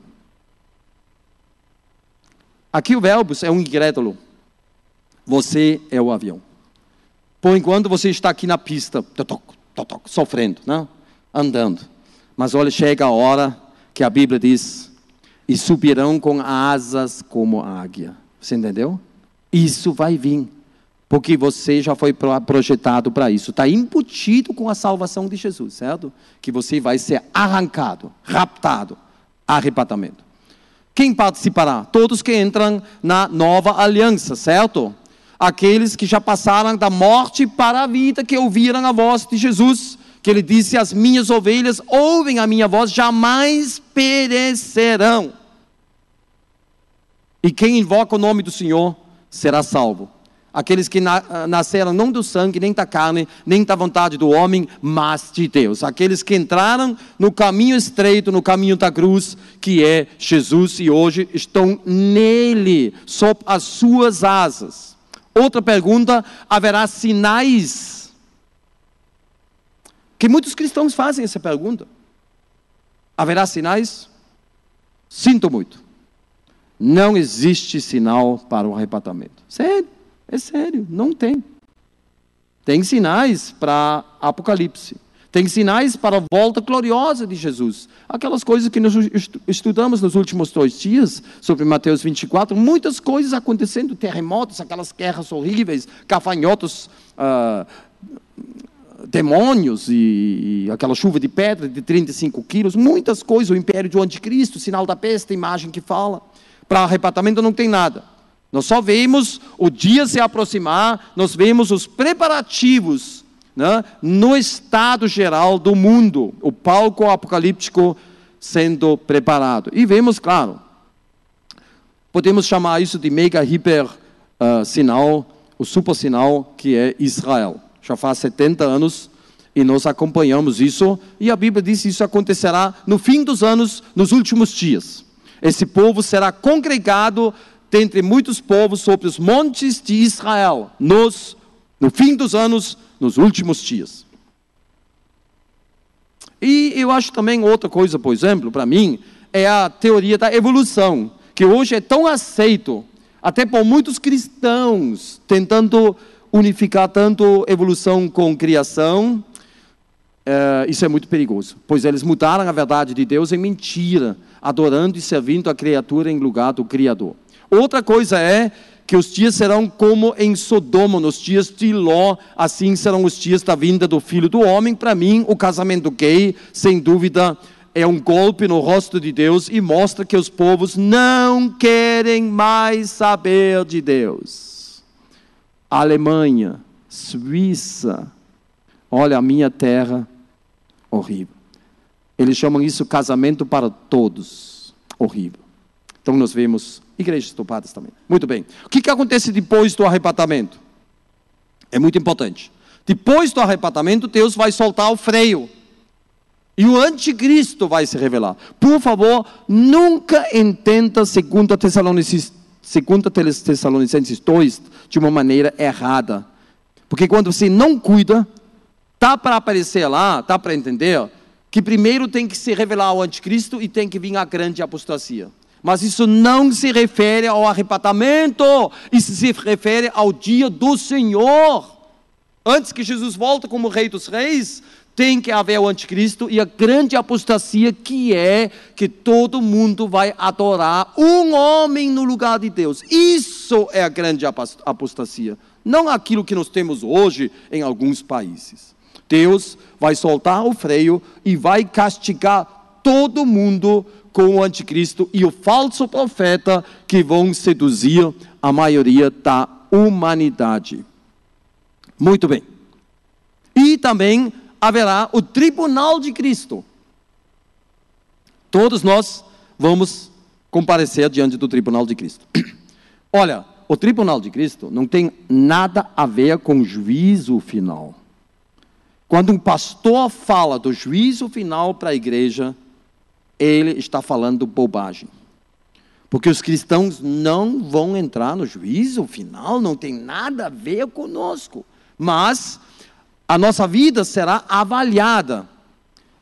Aqui o verbos é um incrédulo. Você é o avião. Por enquanto você está aqui na pista, sofrendo, né? Andando. Mas olha, chega a hora que a Bíblia diz, e subirão com asas como águia. Você entendeu? Isso vai vir. Porque você já foi projetado para isso. Está embutido com a salvação de Jesus, certo? Que você vai ser arrancado, raptado. Arrebatamento. Quem participará? Todos que entram na nova aliança, certo? Aqueles que já passaram da morte para a vida, que ouviram a voz de Jesus, que ele disse: as minhas ovelhas ouvem a minha voz, jamais perecerão. E quem invoca o nome do Senhor será salvo. Aqueles que nasceram não do sangue, nem da carne, nem da vontade do homem, mas de Deus. Aqueles que entraram no caminho estreito, no caminho da cruz, que é Jesus, e hoje estão nele, sob as suas asas. Outra pergunta: haverá sinais? Que muitos cristãos fazem essa pergunta. Haverá sinais? Sinto muito. Não existe sinal para o arrebatamento. Sério. É sério, não tem. Tem sinais para Apocalipse. Tem sinais para a volta gloriosa de Jesus. Aquelas coisas que nós estudamos nos últimos 2 dias, sobre Mateus 24, muitas coisas acontecendo, terremotos, aquelas guerras horríveis, gafanhotos, demônios e aquela chuva de pedra de 35 quilos, muitas coisas, o império do anticristo, o sinal da peste, a imagem que fala. Para arrebatamento não tem nada. Nós só vemos o dia se aproximar, nós vemos os preparativos, né, no estado geral do mundo, o palco apocalíptico sendo preparado. E vemos, claro, podemos chamar isso de mega hiper sinal, o super sinal que é Israel. Já faz 70 anos e nós acompanhamos isso, e a Bíblia diz que isso acontecerá no fim dos anos, nos últimos dias. Esse povo será congregado dentre muitos povos sobre os montes de Israel, no fim dos anos, nos últimos dias. E eu acho também outra coisa, por exemplo, para mim, é a teoria da evolução, que hoje é tão aceito, até por muitos cristãos, tentando unificar tanto evolução com criação. Isso é muito perigoso, pois eles mudaram a verdade de Deus em mentira, adorando e servindo a criatura em lugar do Criador. Outra coisa é que os dias serão como em Sodoma, nos dias de Ló, assim serão os dias da vinda do Filho do Homem. Para mim, o casamento gay, sem dúvida, é um golpe no rosto de Deus e mostra que os povos não querem mais saber de Deus. Alemanha, Suíça, olha a minha terra, horrível. Eles chamam isso casamento para todos, horrível. Então nós vemos igrejas topadas também. Muito bem. O que acontece depois do arrebatamento? É muito importante. Depois do arrebatamento, Deus vai soltar o freio. E o anticristo vai se revelar. Por favor, nunca entenda 2 Tessalonicenses 2 de uma maneira errada. Porque quando você não cuida, está para aparecer lá, está para entender, que primeiro tem que se revelar o anticristo e tem que vir a grande apostasia. Mas isso não se refere ao arrebatamento, isso se refere ao dia do Senhor. Antes que Jesus volte como Rei dos Reis, tem que haver o anticristo e a grande apostasia, que é que todo mundo vai adorar um homem no lugar de Deus. Isso é a grande apostasia, não aquilo que nós temos hoje em alguns países. Deus vai soltar o freio e vai castigar todo mundo com o anticristo e o falso profeta, que vão seduzir a maioria da humanidade. Muito bem. E também haverá o tribunal de Cristo. Todos nós vamos comparecer diante do tribunal de Cristo. Olha, o tribunal de Cristo não tem nada a ver com juízo final. Quando um pastor fala do juízo final para a igreja, ele está falando bobagem. Porque os cristãos não vão entrar no juízo final, não tem nada a ver conosco. Mas a nossa vida será avaliada.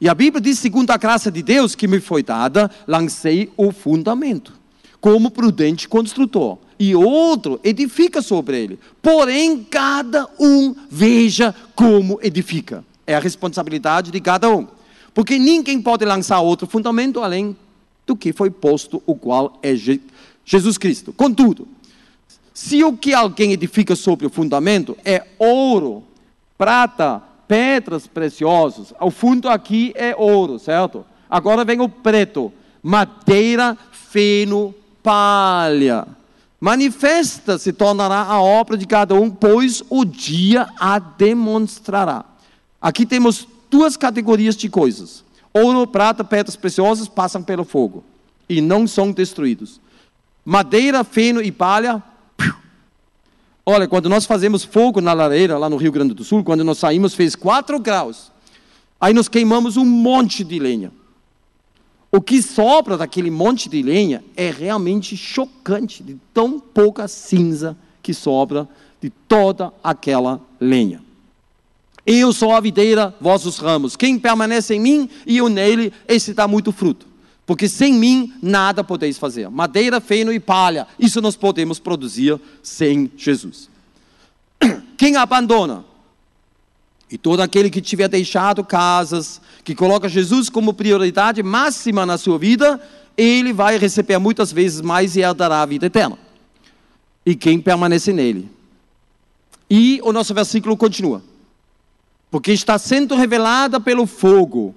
E a Bíblia diz: segundo a graça de Deus que me foi dada, lancei o fundamento, como prudente construtor. E outro edifica sobre ele. Porém, cada um veja como edifica. É a responsabilidade de cada um. Porque ninguém pode lançar outro fundamento além do que foi posto, o qual é Jesus Cristo. Contudo, se o que alguém edifica sobre o fundamento é ouro, prata, pedras preciosas, o fundo aqui é ouro, certo? Agora vem o preto, madeira, feno, palha. Manifesta se tornará a obra de cada um, pois o dia a demonstrará. Aqui temos duas categorias de coisas. Ouro, prata, pedras preciosas passam pelo fogo e não são destruídos. Madeira, feno e palha. Olha, quando nós fazemos fogo na lareira, lá no Rio Grande do Sul, quando nós saímos, fez 4 graus. Aí nós queimamos um monte de lenha. O que sobra daquele monte de lenha é realmente chocante, de tão pouca cinza que sobra de toda aquela lenha. Eu sou a videira, vós os ramos. Quem permanece em mim e eu nele, esse dá muito fruto. Porque sem mim, nada podeis fazer. Madeira, feno e palha, isso nós podemos produzir sem Jesus. Quem abandona? E todo aquele que tiver deixado casas, que coloca Jesus como prioridade máxima na sua vida, ele vai receber muitas vezes mais e herdará a vida eterna. E quem permanece nele? E o nosso versículo continua. Porque está sendo revelada pelo fogo,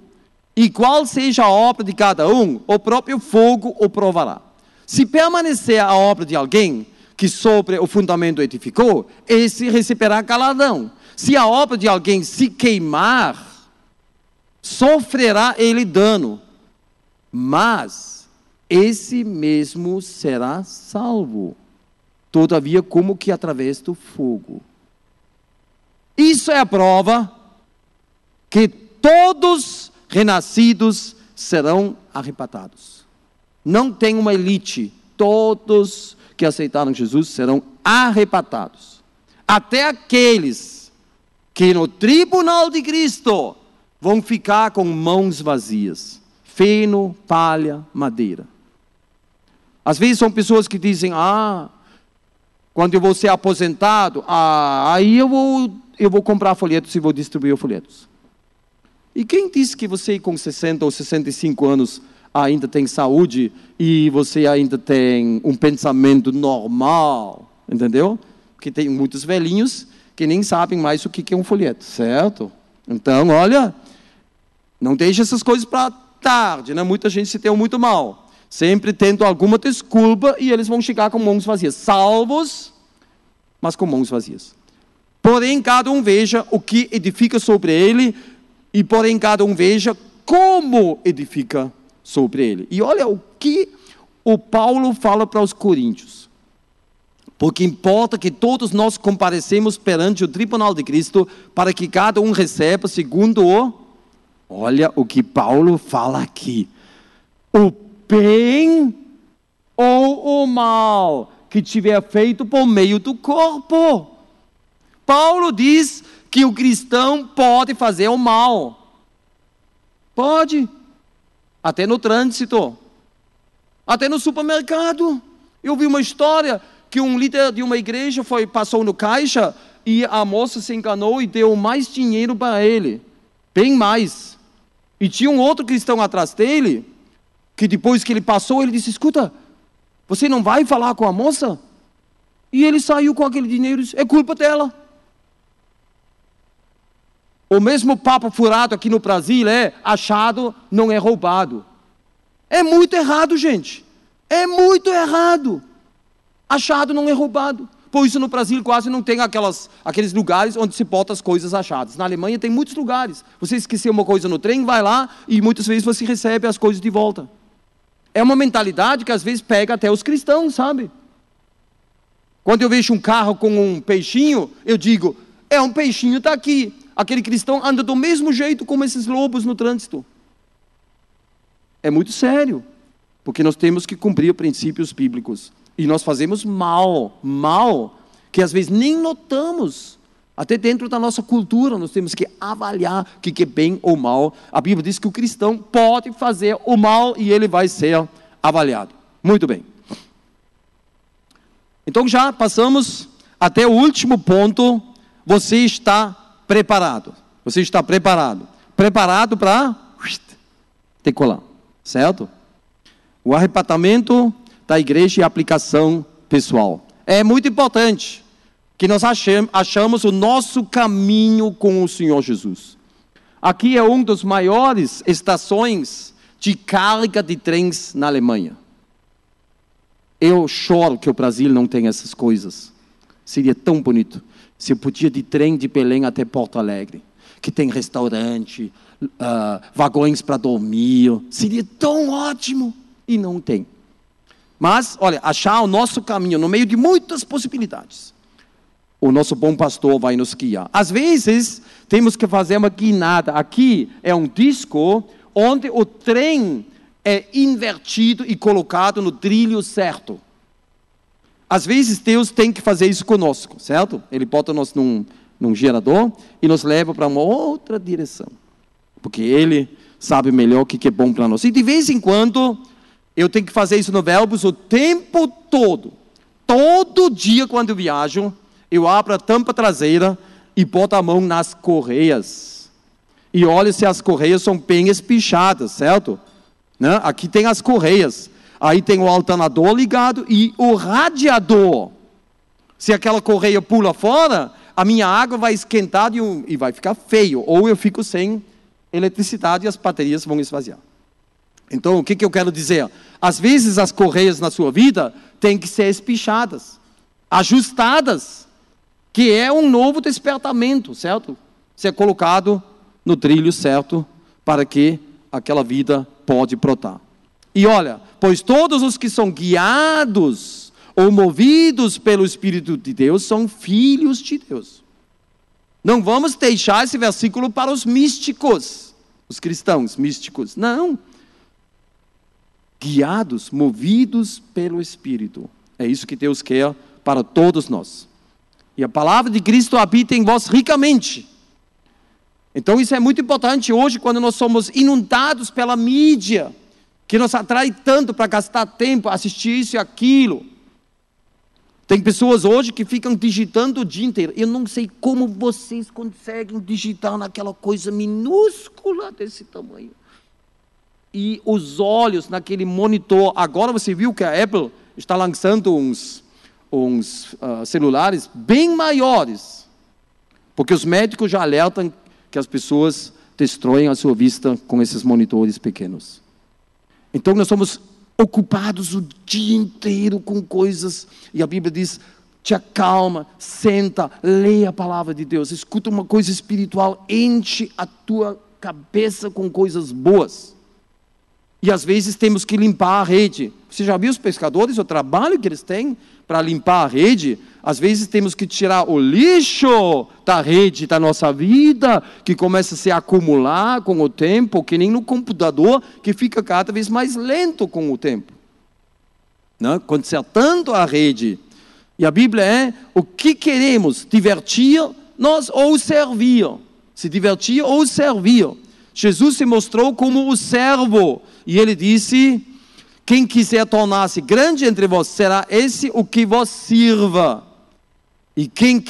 e qual seja a obra de cada um, o próprio fogo o provará. Se permanecer a obra de alguém, que sobre o fundamento edificou, esse receberá galardão. Se a obra de alguém se queimar, sofrerá ele dano, mas esse mesmo será salvo, todavia como que através do fogo. Isso é a prova que todos renascidos serão arrebatados. Não tem uma elite, todos que aceitaram Jesus serão arrebatados. Até aqueles que no tribunal de Cristo vão ficar com mãos vazias. Feno, palha, madeira. Às vezes são pessoas que dizem, quando eu vou ser aposentado, aí eu vou comprar folhetos e vou distribuir folhetos. E quem disse que você com 60 ou 65 anos ainda tem saúde e você ainda tem um pensamento normal, entendeu? Porque tem muitos velhinhos que nem sabem mais o que é um folheto, certo? Então, olha, não deixe essas coisas para tarde, né? Muita gente se deu muito mal, sempre tendo alguma desculpa e eles vão chegar com mãos vazias, salvos, mas com mãos vazias. Porém, cada um veja o que edifica sobre ele, e porém cada um veja como edifica sobre ele. E olha o que o Paulo fala para os coríntios. Porque importa que todos nós comparecemos perante o tribunal de Cristo, para que cada um receba segundo olha o que Paulo fala aqui, o bem ou o mal que tiver feito por meio do corpo. Paulo diz que o cristão pode fazer o mal. Pode. Até no trânsito. Até no supermercado. Eu vi uma história que um líder de uma igreja passou no caixa e a moça se enganou e deu mais dinheiro para ele. Bem mais. E tinha um outro cristão atrás dele, que depois que ele passou, ele disse, escuta, você não vai falar com a moça? E ele saiu com aquele dinheiro e disse, é culpa dela. O mesmo papo furado aqui no Brasil é achado não é roubado. É muito errado, gente. É muito errado. Achado não é roubado. Por isso no Brasil quase não tem aqueles lugares onde se bota as coisas achadas. Na Alemanha tem muitos lugares. Você esqueceu uma coisa no trem, vai lá e muitas vezes você recebe as coisas de volta. É uma mentalidade que às vezes pega até os cristãos, sabe? Quando eu vejo um carro com um peixinho, eu digo, um peixinho está aqui. Aquele cristão anda do mesmo jeito como esses lobos no trânsito. É muito sério, porque nós temos que cumprir princípios bíblicos. E nós fazemos mal, que às vezes nem notamos. Até dentro da nossa cultura, nós temos que avaliar o que é bem ou mal. A Bíblia diz que o cristão pode fazer o mal e ele vai ser avaliado. Muito bem. Então já passamos até o último ponto. Você está preparado. Você está preparado. Preparado para decolar. Certo? O arrebatamento da igreja e a aplicação pessoal. É muito importante que nós achamos o nosso caminho com o Senhor Jesus. Aqui é uma das maiores estações de carga de trens na Alemanha. Eu choro que o Brasil não tem essas coisas. Seria tão bonito se eu podia de trem de Belém até Porto Alegre. que tem restaurante, vagões para dormir. Seria tão ótimo. E não tem. Mas, olha, achar o nosso caminho no meio de muitas possibilidades. O nosso bom pastor vai nos guiar. Às vezes, temos que fazer uma guinada. Aqui é um disco onde o trem é invertido e colocado no trilho certo. Às vezes, Deus tem que fazer isso conosco, certo? Ele bota nós num gerador e nos leva para uma outra direção. Porque Ele sabe melhor o que é bom para nós. E de vez em quando, eu tenho que fazer isso no Verbos o tempo todo. Todo dia, quando eu viajo, eu abro a tampa traseira e boto a mão nas correias. E olho se as correias são bem espichadas, certo? Né? Aqui tem as correias. Aí tem o alternador ligado e o radiador. Se aquela correia pula fora, a minha água vai esquentar e vai ficar feio. Ou eu fico sem eletricidade e as baterias vão esvaziar. Então, o que eu quero dizer? Às vezes as correias na sua vida têm que ser espichadas, ajustadas, que é um novo despertamento, certo? Ser colocado no trilho certo para que aquela vida pode brotar. E olha, pois todos os que são guiados ou movidos pelo Espírito de Deus são filhos de Deus. Não vamos deixar esse versículo para os místicos, os cristãos místicos. Não. Guiados, movidos pelo Espírito. É isso que Deus quer para todos nós. E a palavra de Cristo habita em vós ricamente. Então isso é muito importante hoje, quando nós somos inundados pela mídia, que nos atrai tanto para gastar tempo, assistir isso e aquilo. Tem pessoas hoje que ficam digitando o dia inteiro. Eu não sei como vocês conseguem digitar naquela coisa minúscula desse tamanho. E os olhos naquele monitor. Agora você viu que a Apple está lançando uns celulares bem maiores. Porque os médicos já alertam que as pessoas destroem a sua vista com esses monitores pequenos. Então nós somos ocupados o dia inteiro com coisas. E a Bíblia diz, te acalma, senta, leia a palavra de Deus. Escuta uma coisa espiritual, enche a tua cabeça com coisas boas. E às vezes temos que limpar a rede. Você já viu os pescadores, o trabalho que eles têm para limpar a rede? Às vezes temos que tirar o lixo da rede da nossa vida, que começa a se acumular com o tempo, que nem no computador, que fica cada vez mais lento com o tempo. Né? Consertando a rede. E a Bíblia é, o que queremos? Divertir-nos ou servir? Se divertir ou servir? Jesus se mostrou como o servo. E ele disse, quem quiser tornar-se grande entre vós, será esse o que vos sirva. E quem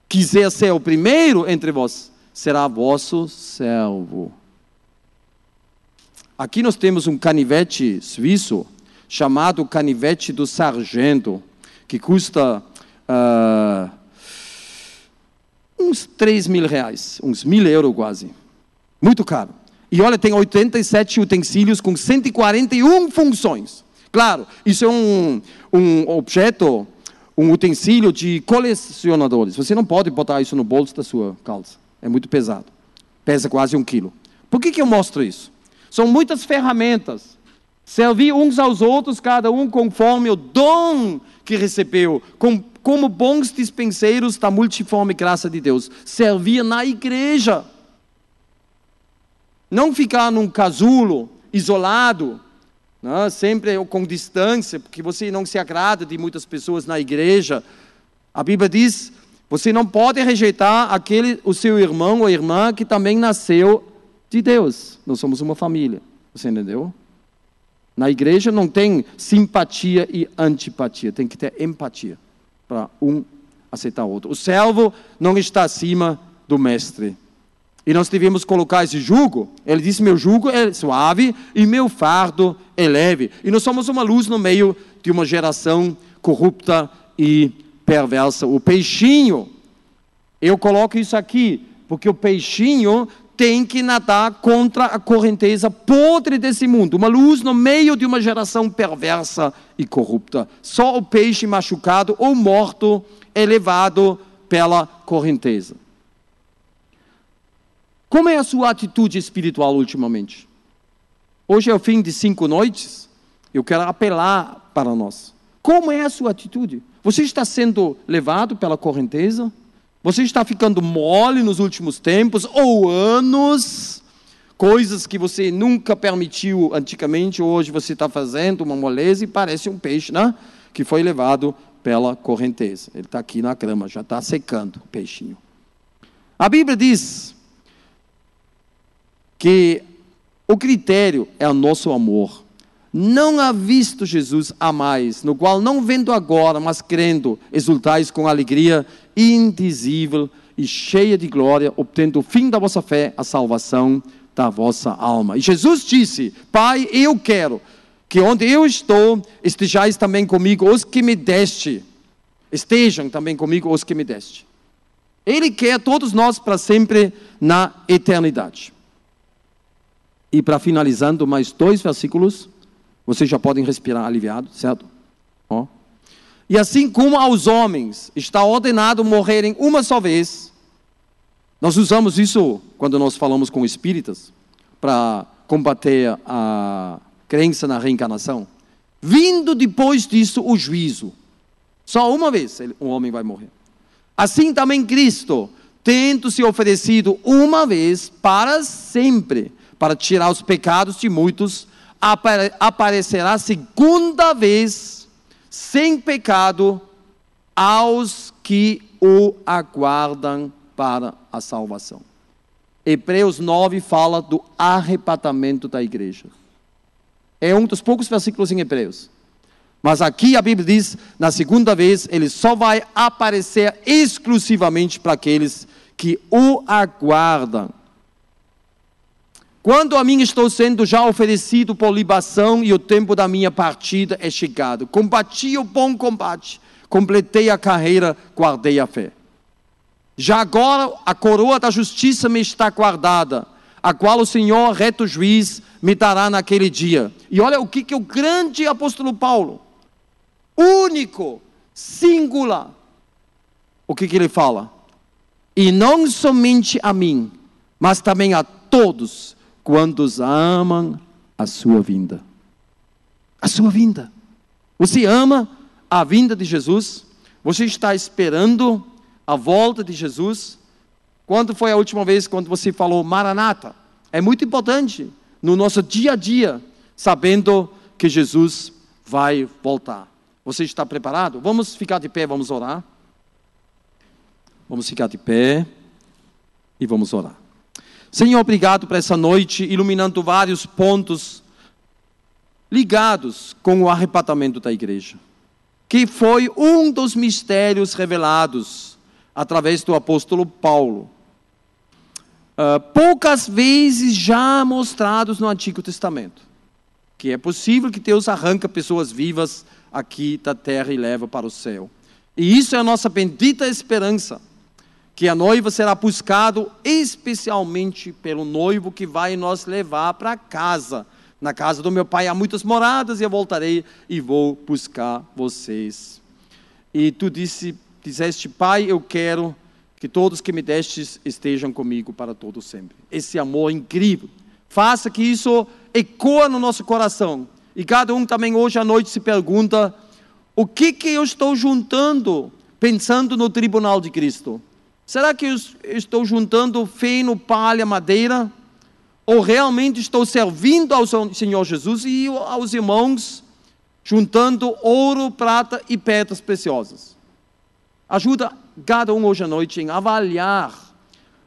quiser ser o primeiro entre vós, será vosso servo. Aqui nós temos um canivete suíço, chamado canivete do sargento, que custa uns 3 mil reais, uns 1.000 euros quase. Muito caro. E olha, tem 87 utensílios com 141 funções. Claro, isso é um objeto, um utensílio de colecionadores. Você não pode botar isso no bolso da sua calça. É muito pesado. Pesa quase 1 quilo. Por que eu mostro isso? São muitas ferramentas. Servir uns aos outros, cada um conforme o dom que recebeu. Como bons dispenseiros da multiforme graça de Deus. Servir na igreja. Não ficar num casulo, isolado, né? Sempre com distância, porque você não se agrada de muitas pessoas na igreja. A Bíblia diz, você não pode rejeitar o seu irmão ou irmã que também nasceu de Deus. Nós somos uma família, você entendeu? Na igreja não tem simpatia e antipatia, tem que ter empatia para um aceitar o outro. O servo não está acima do mestre. E nós devemos colocar esse jugo. Ele disse, meu jugo é suave e meu fardo é leve. E nós somos uma luz no meio de uma geração corrupta e perversa. O peixinho, eu coloco isso aqui, porque o peixinho tem que nadar contra a correnteza podre desse mundo. Uma luz no meio de uma geração perversa e corrupta. Só o peixe machucado ou morto é levado pela correnteza. Como é a sua atitude espiritual ultimamente? Hoje é o fim de 5 noites. Eu quero apelar para nós. Como é a sua atitude? Você está sendo levado pela correnteza? Você está ficando mole nos últimos tempos ou anos? Coisas que você nunca permitiu antigamente, hoje você está fazendo uma moleza e parece um peixe, né? Que foi levado pela correnteza. Ele está aqui na grama, já está secando o peixinho. A Bíblia diz que o critério é o nosso amor. Não há visto Jesus a mais, no qual não vendo agora, mas crendo, exultais com alegria indizível e cheia de glória, obtendo o fim da vossa fé, a salvação da vossa alma. E Jesus disse: Pai, eu quero que onde eu estou, estejais também comigo os que me deste. Estejam também comigo os que me deste. Ele quer todos nós para sempre na eternidade. E para finalizando, mais 2 versículos, vocês já podem respirar aliviado, certo? Ó. E assim como aos homens está ordenado morrerem uma só vez, nós usamos isso quando nós falamos com espíritas, para combater a crença na reencarnação. Vindo depois disso o juízo. Só uma vez o homem vai morrer. Assim também Cristo, tendo se oferecido uma vez para sempre, para tirar os pecados de muitos, aparecerá segunda vez, sem pecado, aos que o aguardam para a salvação. Hebreus 9 fala do arrebatamento da igreja. É um dos poucos versículos em Hebreus. Mas aqui a Bíblia diz, na segunda vez, ele só vai aparecer exclusivamente para aqueles que o aguardam. Quando a mim estou sendo já oferecido por libação e o tempo da minha partida é chegado. Combati o bom combate, completei a carreira, guardei a fé. Já agora a coroa da justiça me está guardada, a qual o Senhor, reto juiz, me dará naquele dia. E olha o que o grande apóstolo Paulo, único, singular, o que ele fala? E não somente a mim, mas também a todos, quantos amam a sua vinda. A sua vinda. Você ama a vinda de Jesus? Você está esperando a volta de Jesus? Quando foi a última vez quando você falou Maranata? É muito importante no nosso dia a dia, sabendo que Jesus vai voltar. Você está preparado? Vamos ficar de pé, vamos orar. Vamos ficar de pé e vamos orar. Senhor, obrigado por essa noite, iluminando vários pontos ligados com o arrebatamento da igreja, que foi um dos mistérios revelados através do apóstolo Paulo. Poucas vezes já mostrados no Antigo Testamento, que é possível que Deus arranca pessoas vivas aqui da terra e leva para o céu. E isso é a nossa bendita esperança, que a noiva será buscado especialmente pelo noivo que vai nos levar para casa. Na casa do meu pai há muitas moradas e eu voltarei e vou buscar vocês. E tu disseste, Pai, eu quero que todos que me destes estejam comigo para todo sempre. Esse amor incrível. Faça que isso ecoe no nosso coração. E cada um também hoje à noite se pergunta, o que eu estou juntando pensando no tribunal de Cristo? Será que eu estou juntando feno, palha, madeira? Ou realmente estou servindo ao Senhor Jesus e aos irmãos, juntando ouro, prata e pedras preciosas? Ajuda cada um hoje à noite em avaliar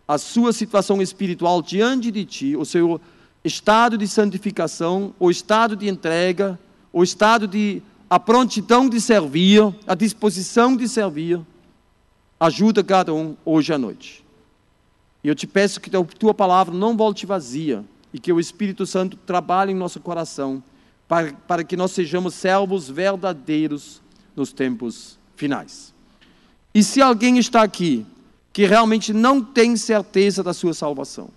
a sua situação espiritual diante de ti, o seu estado de santificação, o estado de entrega, o estado de a prontidão de servir, a disposição de servir. Ajuda cada um hoje à noite. E eu te peço que a tua palavra não volte vazia e que o Espírito Santo trabalhe em nosso coração para que nós sejamos servos verdadeiros nos tempos finais. E se alguém está aqui que realmente não tem certeza da sua salvação,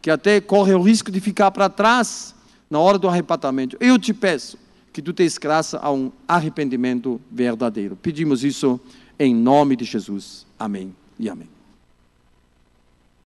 que até corre o risco de ficar para trás na hora do arrebatamento, eu te peço que tu des graça a um arrependimento verdadeiro. Pedimos isso em nome de Jesus. Amém e amém.